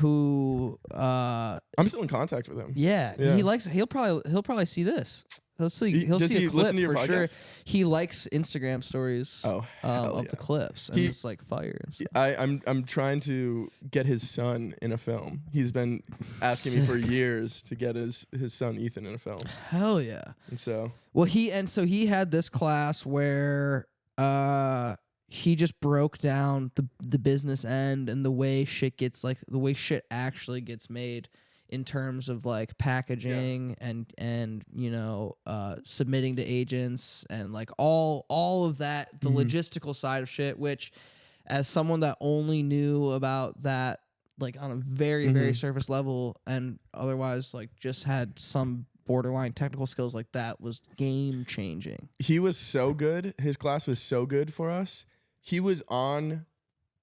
Who I'm still in contact with him. Yeah. He'll probably see this. He'll see a clip listen to your for podcast? sure. He likes Instagram stories of the clips, and it's like fire and stuff. I'm trying to get his son in a film. He's been asking me for years to get his son Ethan in a film. Hell yeah. And so he had this class where he just broke down the business end and the way shit actually gets made in terms of like packaging and submitting to agents and like all of that, the logistical side of shit, which as someone that only knew about that like on a very very surface level and otherwise like just had some borderline technical skills, like that was game changing. He was so good. His class was so good for us. He was on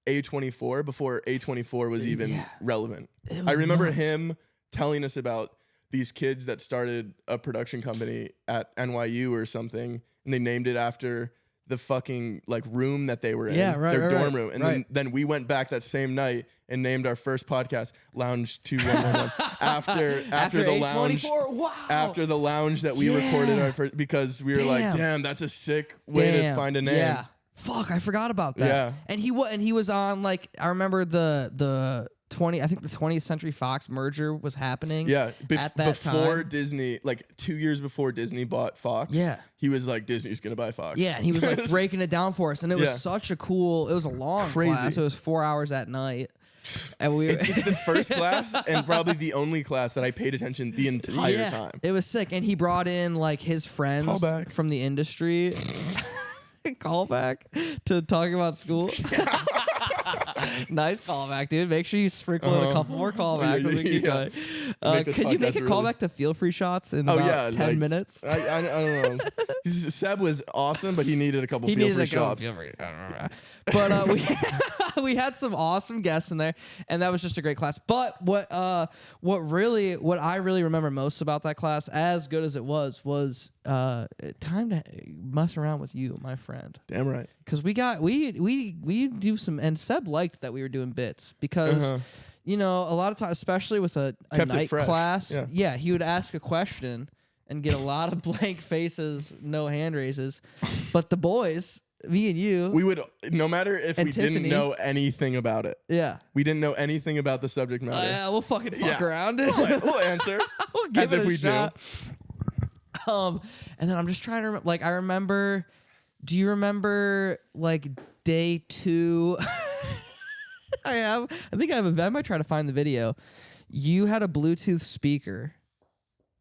A24 before A24 was even relevant. I remember him telling us about these kids that started a production company at NYU or something, and they named it after the fucking like room that they were in, their dorm room. And then we went back that same night and named our first podcast Lounge 2111 after the lounge. Wow. After the lounge that we recorded our first, because we were like, damn, that's a sick way to find a name. Yeah. Fuck, I forgot about that. Yeah. And he was on like I remember the 20th Century Fox merger was happening. Yeah, at that before time. Disney, like 2 years before Disney bought Fox. Yeah. He was like, Disney's gonna buy Fox. Yeah, and he was like breaking it down for us, and it was Yeah. such a cool. It was a long Crazy. class. It was 4 hours at night, and we. It's the first class and probably the only class that I paid attention the entire time. It was sick, and he brought in like his friends Callback. from the industry. Callback to talk about school. Nice callback, dude. Make sure you sprinkle in a couple more callbacks. Yeah, as we keep yeah. going. Make this Can you make a podcast really- callback to feel free shots in about 10 like, minutes? I don't know. Seb was awesome, but he needed a couple He feel needed free a couple shots. feel-free- But we had some awesome guests in there, and that was just a great class. But what I really remember most about that class, as good as it was time to mess around with you, my friend. Damn right. Because we do some, and Seb liked that we were doing bits because you know a lot of times, especially with a Kept it night fresh. class, Yeah. he would ask a question and get a lot of blank faces, no hand raises. But the boys, me and you, We would, no matter if And we Tiffany. didn't know anything about it. yeah. We didn't know anything about the subject matter. We'll fucking fuck Yeah. around. We'll answer We'll give as it if a we shot. And then I'm just trying to remember, like, I remember, do you remember, like, day 2? I think I might try to find the video. You had a Bluetooth speaker,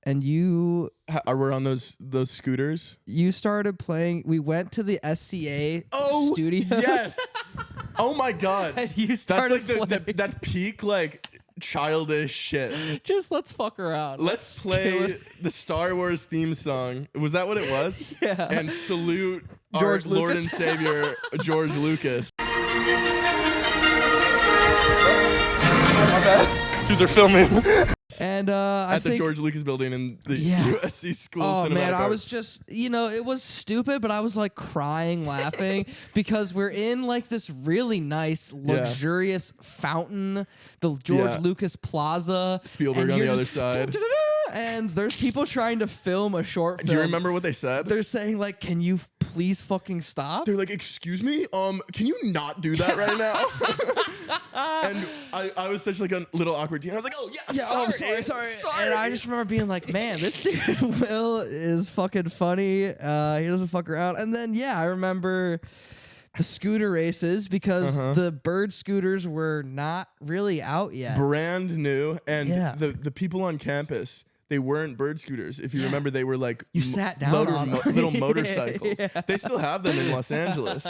and you do. We're on those scooters. started playing. We went to the SCA Oh, studios. yes. Oh my god. And you That's started like playing. that's peak like childish shit. Just let's fuck around. Let's play the Star Wars theme song. Was that what it was? Yeah. And salute George our Lord and Lucas. Savior George Lucas. Dude, they're filming And at the think, George Lucas building in the Yeah. USC School of Oh Cinematic man, I Arts. was just, it was stupid, but I was like crying, laughing because we're in like this really nice, luxurious fountain, the George Yeah. Lucas Plaza. Spielberg and on you're the other just side. And there's people trying to film a short film. Do you remember what they said? They're saying like, "Can you please fucking stop?" They're like, "Excuse me, can you not do that right now?" And I was such like a little awkward teen. I was like, "Oh yeah, Yeah, oh, sorry. And I just remember being like, man, this dude Will is fucking funny. He doesn't fuck around. And then I remember the scooter races because the bird scooters were not really out yet. brand new, and Yeah. the people on campus. They weren't bird scooters. If you remember, they were like You sat down on them. little Yeah, motorcycles. yeah. They still have them in Los Angeles.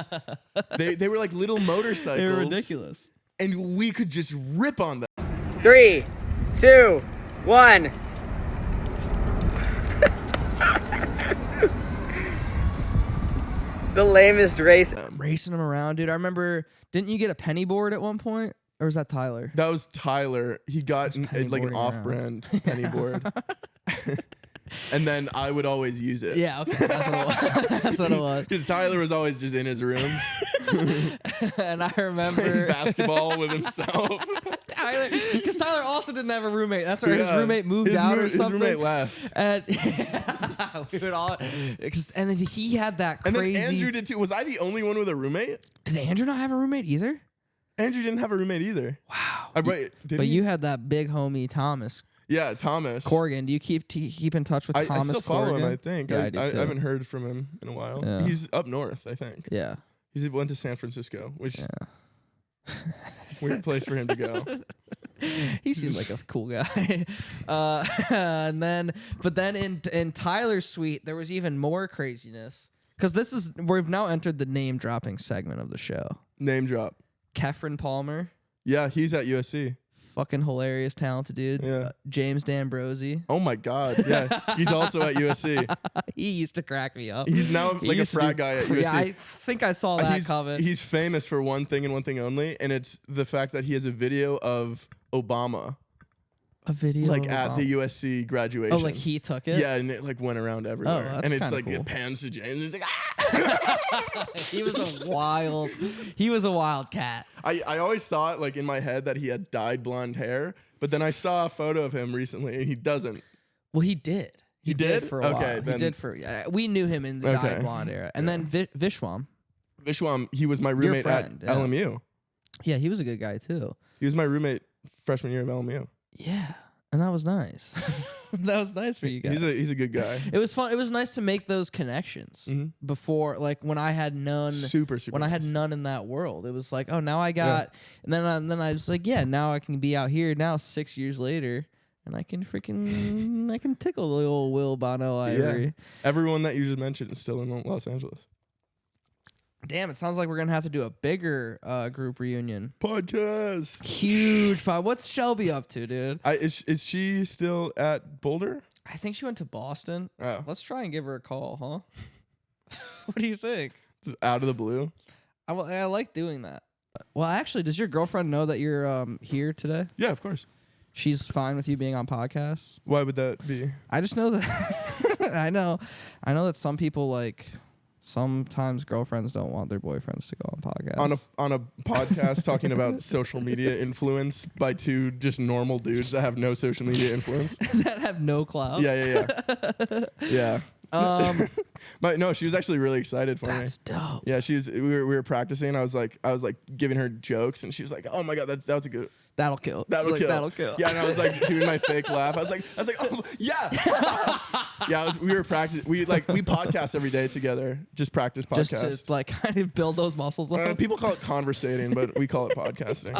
They were like little motorcycles. They were ridiculous. And we could just rip on them. 3, 2, 1. The lamest race. Racing them around, dude. I remember, didn't you get a penny board at one point? Or was that Tyler? That was Tyler. He got penny like an boarding around. off-brand penny board. And then I would always use it. Yeah, okay. That's what it was. That's what it was. Because Tyler was always just in his room And I remember playing basketball with himself. Tyler, because Tyler also didn't have a roommate. That's right. His Yeah. roommate moved out or His something. roommate left. And we would all, and then he had that And crazy. then Andrew did too. Was I the only one with a roommate? Did Andrew not have a roommate either? Andrew didn't have a roommate either. Wow. Right. Did But he? you had that big homie Thomas Yeah, Thomas. Corrigan. Do you keep in touch with I Thomas still follow Corrigan? him, I think. Yeah, I I do I too. haven't heard from him in a while. Yeah. He's up north, I think. Yeah. He went to San Francisco, which weird place for him to go. He seems like a cool guy. But then in Tyler's suite, there was even more craziness. Because we've now entered the name dropping segment of the show. Name drop. Kefren Palmer, Yeah, he's at USC. fucking hilarious, talented dude. Yeah. James D'Ambrosi, Oh my God. Yeah, he's also at USC. he used to crack me up. He's now He like a used to frat do guy at cra- USC. Yeah, I think I saw that comment. He's famous for one thing and one thing only, and it's the fact that he has a video of Obama a video like of at Obama. the USC graduation. Oh, like he took it? Yeah, and it like went around everywhere. that's and it's kinda like cool. it pans to James. He's like, ah! He was a wild cat. I always thought like in my head that he had dyed blonde hair, but then I saw a photo of him recently and he doesn't. Well, he did. He did? for a while. Okay, He then- did for. We knew him in the Okay. dyed blonde era, and then Vishwam. Vishwam, he was my roommate friend, at LMU. Yeah, he was a good guy too. He was my roommate freshman year of LMU. Yeah, and that was nice. That was nice for you guys. He's a good guy. It was fun. It was nice to make those connections before, like when I had none. Super. When I had none in that world, it was like, oh, now I got. And then I was like, yeah, now I can be out here now 6 years later, and I can tickle the old Will Bonnell ivory. Yeah. Everyone that you just mentioned is still in Los Angeles. Damn, it sounds like we're gonna have to do a bigger group reunion. Podcast. Huge pod. What's Shelby up to, dude? Is she still at Boulder? I think she went to Boston. Oh. Let's try and give her a call, huh? What do you think? It's out of the blue. I like doing that. Well, actually, does your girlfriend know that you're here today? Yeah, of course. She's fine with you being on podcasts? Why would that be? I just know that I know that some people like sometimes girlfriends don't want their boyfriends to go on podcasts. On a podcast talking about social media influence by two just normal dudes that have no social media influence. That have no clout. Yeah. No, she was actually really excited for me. That's dope. Yeah, we were practicing. I was like giving her jokes, and she was like, "Oh my god, that was a good." That'll kill. That'll kill. That'll kill. Yeah, and I was like doing my fake laugh. I was like, oh yeah. Yeah, we were practicing. We podcast every day together. Just practice podcasts. Just to like kind of build those muscles up. People call it conversating, but we call it podcasting.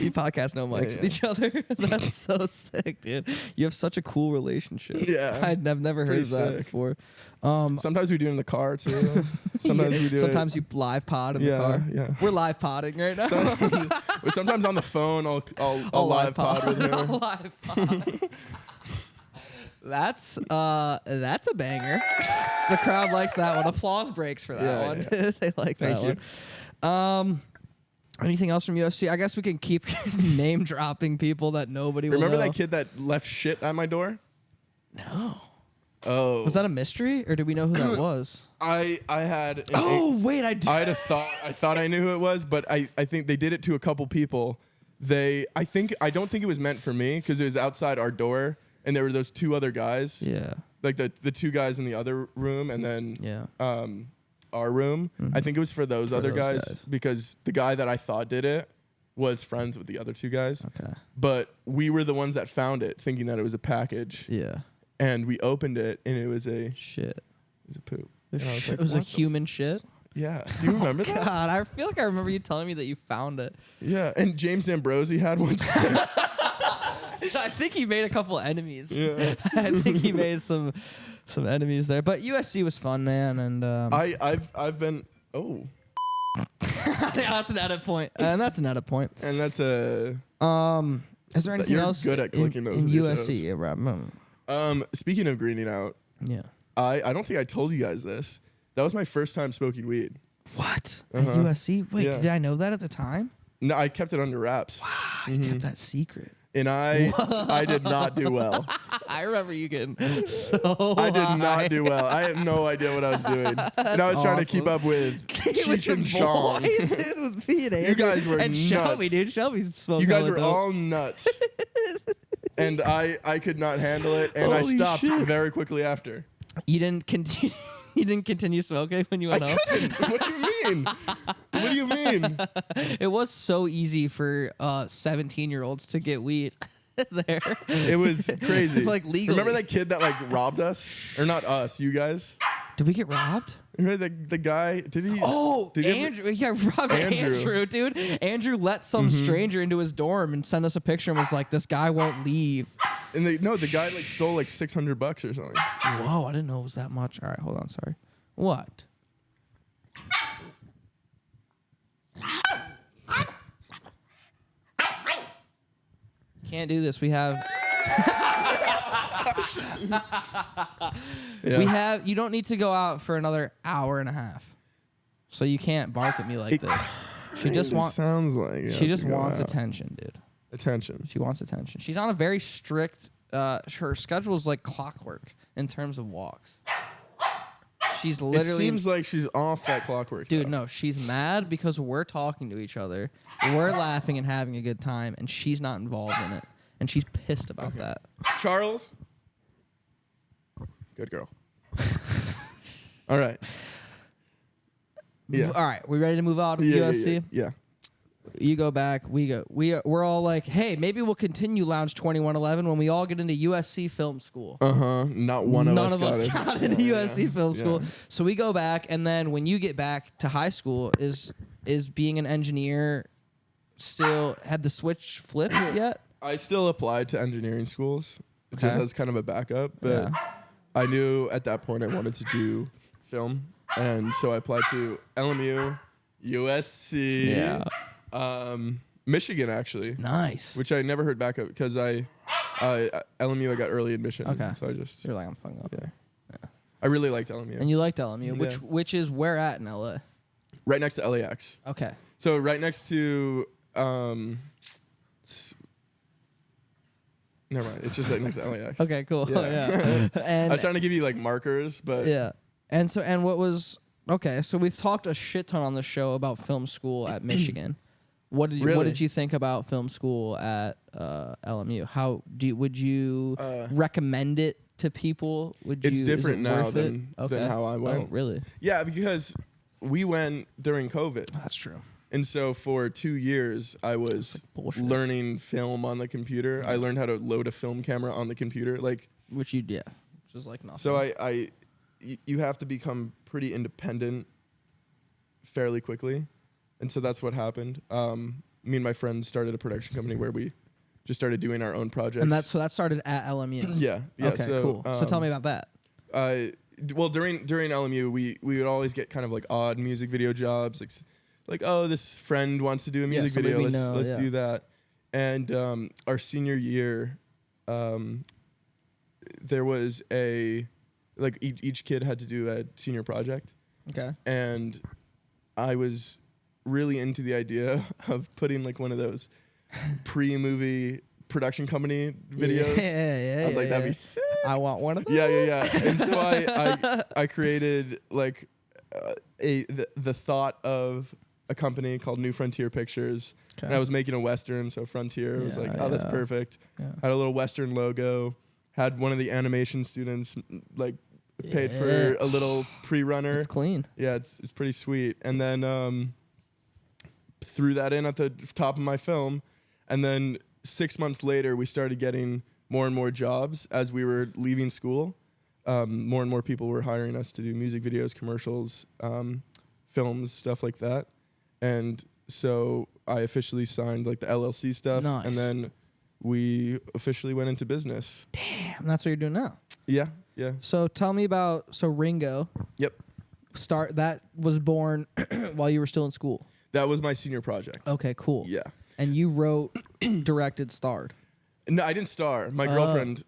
We podcast no mics with each other. That's so sick, dude. You have such a cool relationship. Yeah. I've never heard of that sick. before. Sometimes we do it in the car too. Sometimes we do Sometimes you live pod in the car. Yeah. We're live podding right now. Sometimes on the phone I'll live pod with her. I'll live pod. That's a banger. The crowd likes that one. Applause breaks for that one. Yeah. They like Thank that one. Anything else from UFC? I guess we can keep name dropping people that nobody will Remember know. that kid that left shit at my door? No. Oh. Was that a mystery, or did we know who that was? I had. Wait, I had a thought. I thought I knew who it was, but I think they did it to a couple people. I don't think it was meant for me because it was outside our door, and there were those two other guys. Yeah. Like the two guys in the other room, and then our room. Mm-hmm. I think it was for those other guys because the guy that I thought did it was friends with the other two guys. Okay. But we were the ones that found it, thinking that it was a package. Yeah. And we opened it, and it was a shit. It was a poop. It was a human shit. Yeah. Do you remember that? God, I feel like I remember you telling me that you found it. Yeah. And James Ambrosi had one too. I think he made a couple enemies. Yeah. I think he made some enemies there. But USC was fun, man. And I've been yeah, that's an edit point. And that's an edit point. And that's a is there anything else good at clicking those in with your USC? Yeah, right. Speaking of greening out, yeah. I don't think I told you guys this. That was my first time smoking weed. What? At USC? Wait, did I know that at the time? No, I kept it under wraps. Wow, you kept that secret. And I did not do well. I remember you getting so I did not do well. I had no idea what I was doing. And I was trying to keep up with Cheech and Chong. Boys, dude, with me and Andrew. You guys were and nuts. Shelby, dude. Shelby smoking. You guys were all nuts. And I could not handle it, and I stopped very quickly after. You didn't continue. You didn't continue smoking when you went home? What do you mean? What do you mean? It was so easy for 17-year-olds to get weed there. It was crazy. Like legally. Remember that kid that like robbed us? Or not us, you guys? Did we get robbed? Remember the guy? Did he? Oh, did Andrew. Yeah, robbed Andrew, dude. Andrew let some stranger into his dorm and sent us a picture and was like, "This guy won't leave." And the guy like stole like $600 or something. Whoa, I didn't know it was that much. All right, hold on. Sorry. What? Can't do this. We have. Yeah. We have. You don't need to go out for another hour and a half, so you can't bark at me like this. She just wants. Sounds like She just wants attention, dude. Attention. She wants attention. She's on a very strict. Her schedule is like clockwork in terms of walks. She's literally. It seems like she's off that clockwork. Dude, though. no, she's mad because we're talking to each other, we're laughing and having a good time, and she's not involved in it, and she's pissed about that. Charles. Good girl. All right. Yeah. All right, we ready to move out of USC? Yeah. You go back. We're all like, hey, maybe we'll continue Lounge 2111 when we all get into USC film school. Not one of None us of us got into USC film school. Yeah. So we go back, and then when you get back to high school, is being an engineer still had the switch flipped yet? I still applied to engineering schools just Okay. as kind of a backup, but I knew at that point I wanted to do film, and so I applied to LMU, USC, Michigan actually, Nice. which I never heard back of because LMU I got early admission. Okay. So I just You're like, I'm fucking up there. I really liked LMU. And you liked LMU, Yeah. which is where at in LA? Right next to LAX. Okay. So right next to never mind. It's just right next to LAX. Okay, cool. Yeah. And I was trying to give you like markers, but yeah. And what was okay, so we've talked a shit ton on the show about film school at Michigan. What Really? did you think about film school at LMU? Would you recommend it to people? It's different now than how I went. Oh, really? Yeah, because we went during COVID. That's true. And so for 2 years, I was bullshit. learning film on the computer. I learned how to load a film camera on the computer. Like, Which you just like nothing. so you have to become pretty independent fairly quickly. And so that's what happened. Me and my friends started a production company where we just started doing our own projects. and that started at LMU. Yeah. Okay, so, cool. So tell me about that. Well, during LMU, we would always get kind of like odd music video jobs, like oh, this friend wants to do a music somebody video, we know, let's do that. And our senior year, there was each kid had to do a senior project, Okay. and I was really into the idea of putting like one of those pre-movie production company videos. Yeah. I was like, that'd be sick. I want one of those. Yeah. And so I created like the thought of a company called New Frontier Pictures, and I was making a Western, so Frontier was like, oh, that's perfect. Yeah. Had a little Western logo, had one of the animation students like paid for a little pre-runner. It's clean. Yeah, it's pretty sweet. And then threw that in at the top of my film, and then 6 months later, we started getting more and more jobs as we were leaving school. More and more people were hiring us to do music videos, commercials, films, stuff like that. And so I officially signed like the LLC stuff, Nice. and then we officially went into business. Damn, that's what you're doing now. Yeah. So tell me about Ringo. Yep. That was born while you were still in school. That was my senior project. Okay, cool. Yeah. And you wrote, directed, starred. No, I didn't star. My girlfriend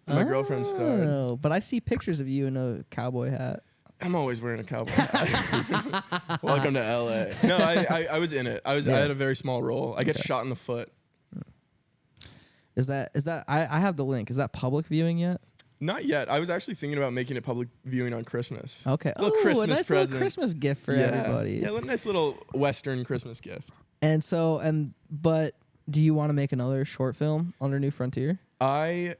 starred. Oh, but I see pictures of you in a cowboy hat. I'm always wearing a cowboy hat. Welcome to LA. No, I was in it. I had a very small role. I get shot in the foot. Is that I have the link. Is that public viewing yet? Not yet. I was actually thinking about making it public viewing on Christmas. Okay. A little Christmas a nice present. little Christmas gift for everybody. Yeah, a nice little Western Christmas gift. But do you want to make another short film under New Frontier? I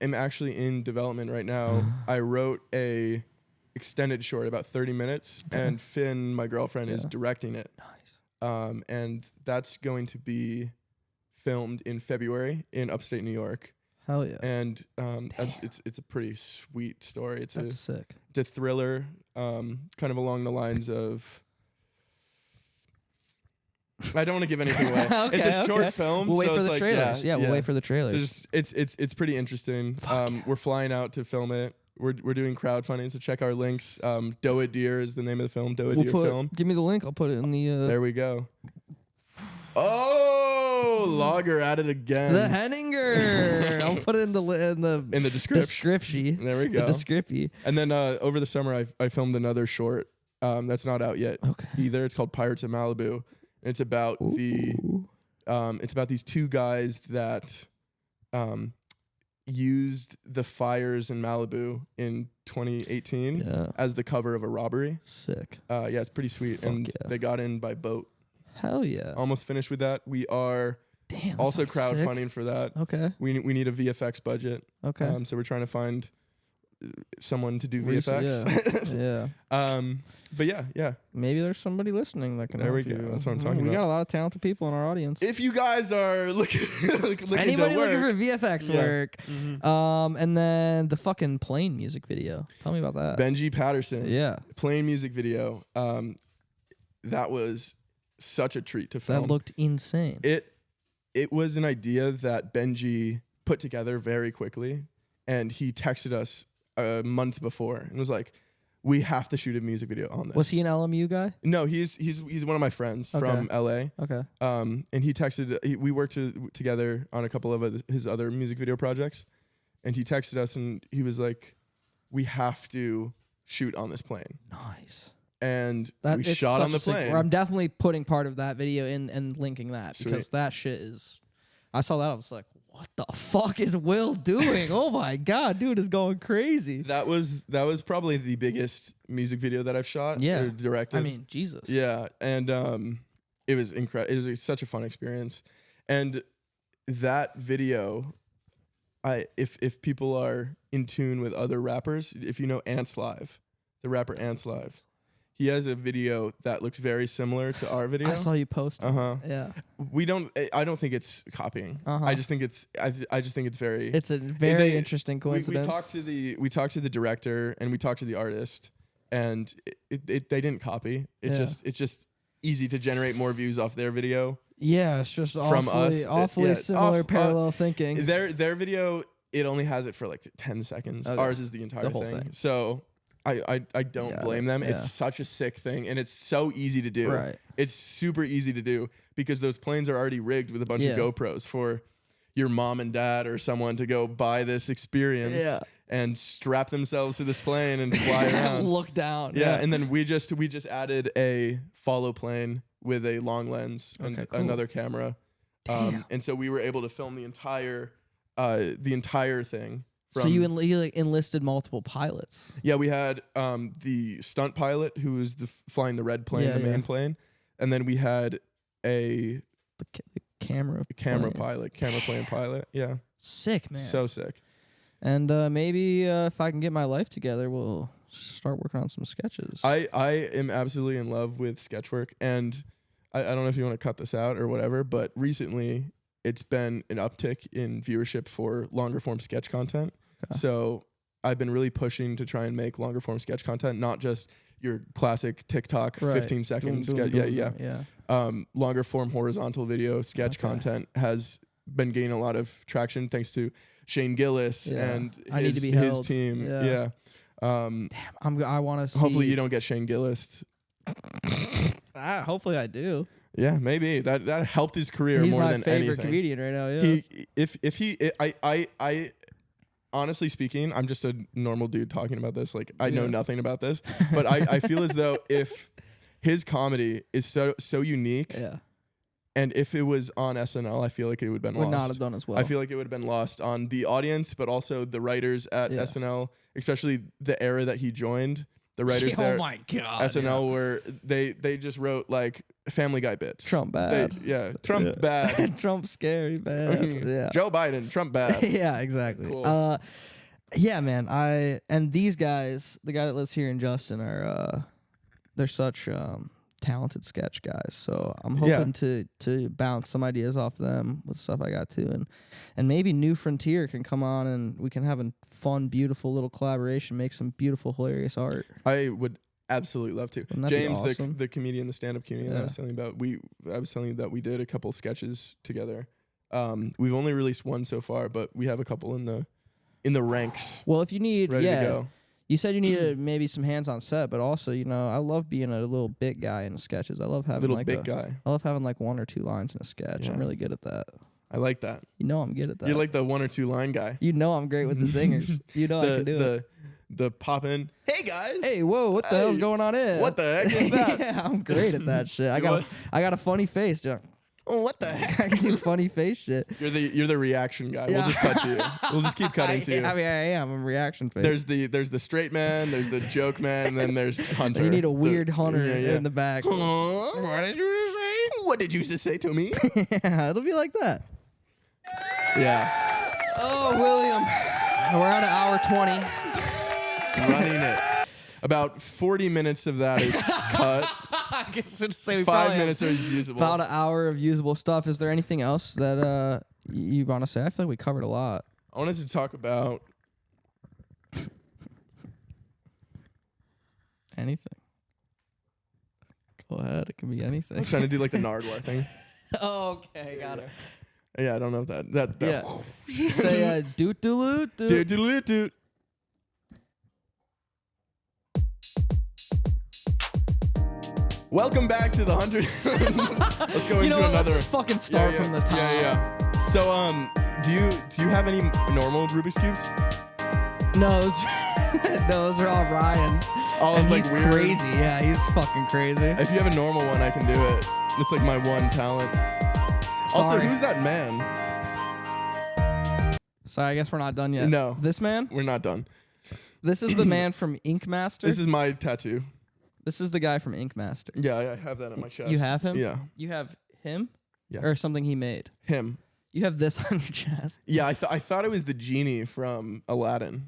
am actually in development right now. I wrote a extended short, about 30 minutes, and Finn, my girlfriend, is directing it. Nice. And that's going to be filmed in February in upstate New York. Hell yeah. And it's a pretty sweet story. That's sick. It's a thriller, kind of along the lines of. I don't want to give anything away. It's a short film. We'll wait so for it's the like, trailers. Yeah, we'll wait for the trailers. So it's pretty interesting. We're flying out to film it. We're doing crowdfunding, so check our links. Doe a Deer is the name of the film. Doe a Deer film. Give me the link. I'll put it in the. There we go. Oh, Lager at it again. The Henninger. I'll put it in the description. There we go. The descripy. And then over the summer, I filmed another short that's not out yet either. It's called Pirates of Malibu. And it's about these two guys that used the fires in Malibu in 2018 as the cover of a robbery. Sick. Yeah, it's pretty sweet. They got in by boat. Hell yeah. Almost finished with that. We are also crowdfunding for that. Okay. We need a VFX budget. Okay. So we're trying to find someone to do VFX. Yeah. But yeah. Maybe there's somebody listening that can There we help go. you. That's what I'm talking We about. got a lot of talented people in our audience. If you guys are looking Anybody to work, looking for VFX work. And then the fucking Plane music video. Tell me about that. Benji Patterson. Yeah. Plane music video. That was such a treat to film. That looked insane. It was an idea that Benji put together very quickly, and he texted us a month before and was like, "We have to shoot a music video on this." Was he an LMU guy? No, he's one of my friends from LA. Okay. And he texted. We worked together on a couple of his other music video projects, and he texted us and he was like, "We have to shoot on this plane." Nice. And That, we it's shot on such the a sick- plane. I'm definitely putting part of that video in and linking that because Sweet. that shit is. I saw that. I was like, what the fuck is Will doing? Oh my god, dude is going crazy. That was probably the biggest music video that I've shot. Yeah. Or directed. I mean, Jesus. Yeah, and it was incredible. It was such a fun experience, and that video, if people are in tune with other rappers, if you know Ants Live, the rapper Ants Live, he has a video that looks very similar to our video. I saw you post. Yeah. I don't think it's copying. I just think it's. I just think it's very. It's a very interesting coincidence. We talked to the director and we talked to the artist, and they didn't copy. It's just easy to generate more views off their video. Yeah, it's just From awfully, us, awfully similar parallel thinking. Their video, it only has it for like 10 seconds. Okay. Ours is the entire whole thing. thing. So I don't Got blame it. them. Yeah. It's such a sick thing, and it's so easy to do. Right. It's super easy to do because those planes are already rigged with a bunch of GoPros for your mom and dad or someone to go buy this experience and strap themselves to this plane and fly around. Look down. Yeah, and then we just added a follow plane with a long lens and Okay, cool. another camera. And so we were able to film the entire thing. So you enlisted multiple pilots. Yeah, we had the stunt pilot who was flying the red plane, the main plane, and then we had a The camera plane pilot. Yeah, sick, man. so sick. And maybe if I can get my life together, we'll start working on some sketches. I am absolutely in love with sketch work, and I don't know if you want to cut this out or whatever, but recently it's been an uptick in viewership for longer form sketch content. Okay. So I've been really pushing to try and make longer form sketch content, not just your classic TikTok 15 second sketch. Yeah. Longer form horizontal video sketch content has been gaining a lot of traction thanks to Shane Gillis and his team. Yeah. Damn, I want to see. Hopefully you don't get Shane Gillis. Hopefully I do. Yeah, maybe that helped his career He's more my than favorite anything. comedian right now. Yeah. I honestly speaking, I'm just a normal dude talking about this. Like I know nothing about this, but I feel as though if his comedy is so unique, and if it was on SNL, I feel like it would have been Would lost. not have done as well. I feel like it would have been lost on the audience, but also the writers at SNL, especially the era that he joined. The writers there, oh my god, SNL were they just wrote like Family Guy bits. Trump bad. Trump bad. Trump scary bad. Yeah. Joe Biden, Trump bad. Yeah, exactly. Cool. Yeah, man. And these guys, the guy that lives here in Justin, are they're such talented sketch guys. So I'm hoping to bounce some ideas off them with stuff I got too, and maybe New Frontier can come on and we can have a fun, beautiful little collaboration, make some beautiful, hilarious art. I would absolutely love to. Wouldn't that be James, awesome? the comedian, the stand-up comedian that I was telling you about, I was telling you that we did a couple sketches together. We've only released one so far, but we have a couple in the ranks. Well, if you need, ready to go. You said you needed maybe some hands on set, but also, I love being a little bit guy in sketches. I love having guy. I love having like one or two lines in a sketch. Yeah. I'm really good at that. I like that. I'm good at that. You're like the one or two line guy. I'm great with the zingers. I can do it. The pop in. Hey guys. Hey, whoa! What the hell's going on in? What the heck is that? Yeah, I'm great at that shit. I got a funny face. Oh, what the heck? I can do funny face shit. You're the reaction guy. We'll just cut you. We'll just keep cutting to you. I am a reaction face. There's the straight man, there's the joke man, and then there's Hunter. And you need a weird Hunter in the back. What did you just say? What did you just say to me? Yeah, it'll be like that. Yeah. Oh, William. We're at an hour 20. running it. About 40 minutes of that is cut. I guess I should say we 5 minutes is usable. About an hour of usable stuff. Is there anything else that you want to say? I feel like we covered a lot. I wanted to talk about anything. Go ahead. It can be anything. I was trying to do like the Nardwar thing. Okay, got it. Yeah, I don't know if that Yeah. Say doot doot doot. Doot doot doot. Welcome back to the 100. Let's go into another. Let's just fucking start from the top. Yeah. So, do you have any normal Rubik's cubes? No, those are all Ryan's. All and like he's weird. crazy. Yeah, he's fucking crazy. If you have a normal one, I can do it. It's like my one talent. Also, Sorry. who's that man? Sorry, I guess we're not done yet. No. This man? We're not done. This is the man from Ink Master. This is my tattoo. This is the guy from Ink Master. Yeah, I have that on my chest. You have him? Yeah. You have him? Yeah. Or something he made? Him. You have this on your chest. Yeah, I thought it was the genie from Aladdin.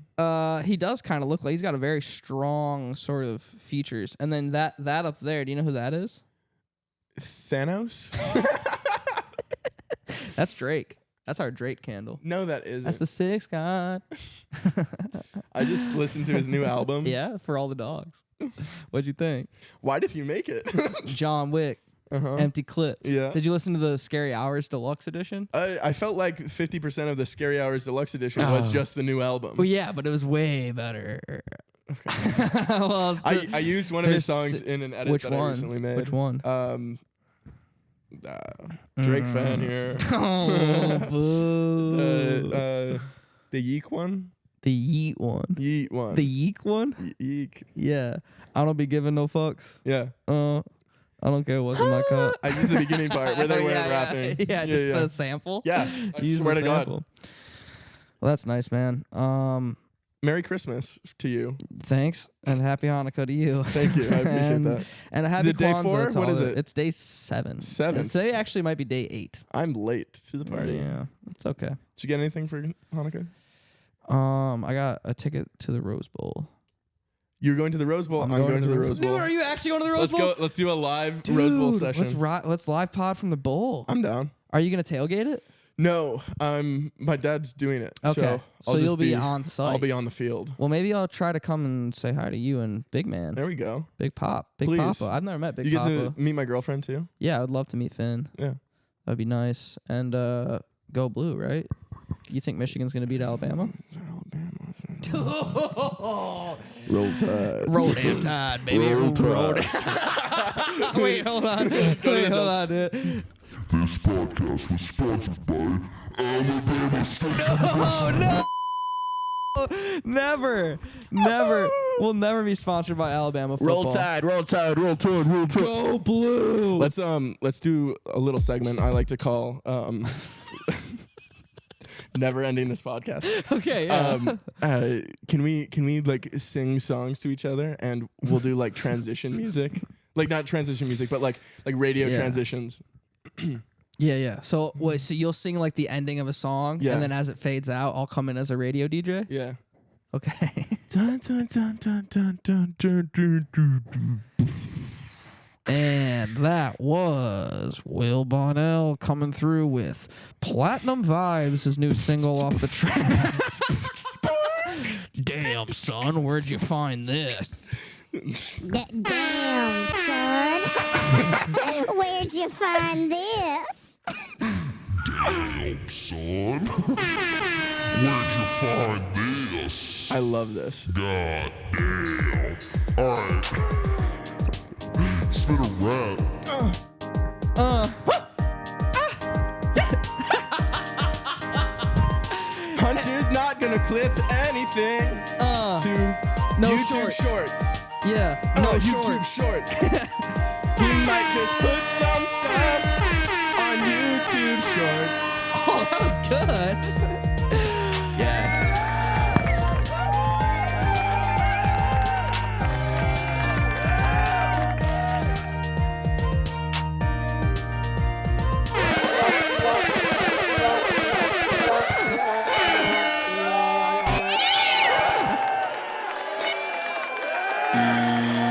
He does kind of look like he's got a very strong sort of features. And then that up there, do you know who that is? Thanos? That's Drake. That's our Drake candle. No, that isn't. That's the sixth god. I just listened to his new album. Yeah, for all the dogs. What'd you think? Why did you make it? John Wick. Uh-huh. Empty clips. Yeah. Did you listen to the Scary Hours Deluxe Edition? I felt like 50% of the Scary Hours Deluxe Edition was just the new album. Well, yeah, but it was way better. Okay. Well, I used one of his songs in an edit that I recently made. Which one? Drake fan here. Oh, boo. The Yeek one? The Yeet one. Yeet one. The Yeek one? Yeek. Yeah. I don't be giving no fucks. Yeah. I don't care what's in my cup. I used the beginning part where they weren't rapping. Yeah, just the sample. Yeah. I Use swear the to God. sample. Well, that's nice, man. Merry Christmas to you. Thanks, and happy Hanukkah to you. Thank you. I appreciate that. And a happy it day Kwanzaa 4? to What all is the- it? It's day 7. 7. Today actually might be day 8. I'm late to the party. Yeah, it's okay. Did you get anything for Hanukkah? I got a ticket to the Rose Bowl. You're going to the Rose Bowl. I'm going to the Rose Bowl. Dude, are you actually going to the Rose Let's Bowl? go. Let's do a live Dude, Rose Bowl session. Let's live pod from the bowl. I'm down. Are you gonna tailgate it? No, my dad's doing it. Okay, so I'll you'll just be on site. I'll be on the field. Well, maybe I'll try to come and say hi to you and Big Man, There we go. Big Pop, Big Please. Papa. I've never met Big You get Papa. to meet my girlfriend too. Yeah, I'd love to meet Finn. Yeah. That'd be nice. And go blue, right? You think Michigan's gonna beat Alabama? Roll Tide. Roll damn Tide, baby. Roll Roll Tide. Wait, hold on. Wait, hold on, dude. This podcast was sponsored by Alabama State Oh no! Never. We'll never be sponsored by Alabama football. Roll Tide. Roll Tide. Roll Tide. Roll Tide. Go blue. Let's do a little segment I like to call never ending this podcast. Okay, yeah. Can we like sing songs to each other and we'll do like transition music? Like not transition music, but like radio Yeah. transitions. Yeah. So wait, so you'll sing like the ending of a song, Yeah. and then as it fades out, I'll come in as a radio DJ. Yeah. Okay. Dun, dun, dun, dun, dun, dun, dun, dun, dun. And that was Will Bonnell coming through with Platinum Vibes, his new single off the track. Damn, son, where'd you find this? Damn, son. Where'd you find this? Damn, son. Where'd you find this? I love this. God damn. Alright. Spit a rap. Hunter's not gonna clip anything to no YouTube shorts. Yeah, No no YouTube shorts. short. He might just put some stuff on YouTube shorts. Oh, that was good. Yeah. Bye.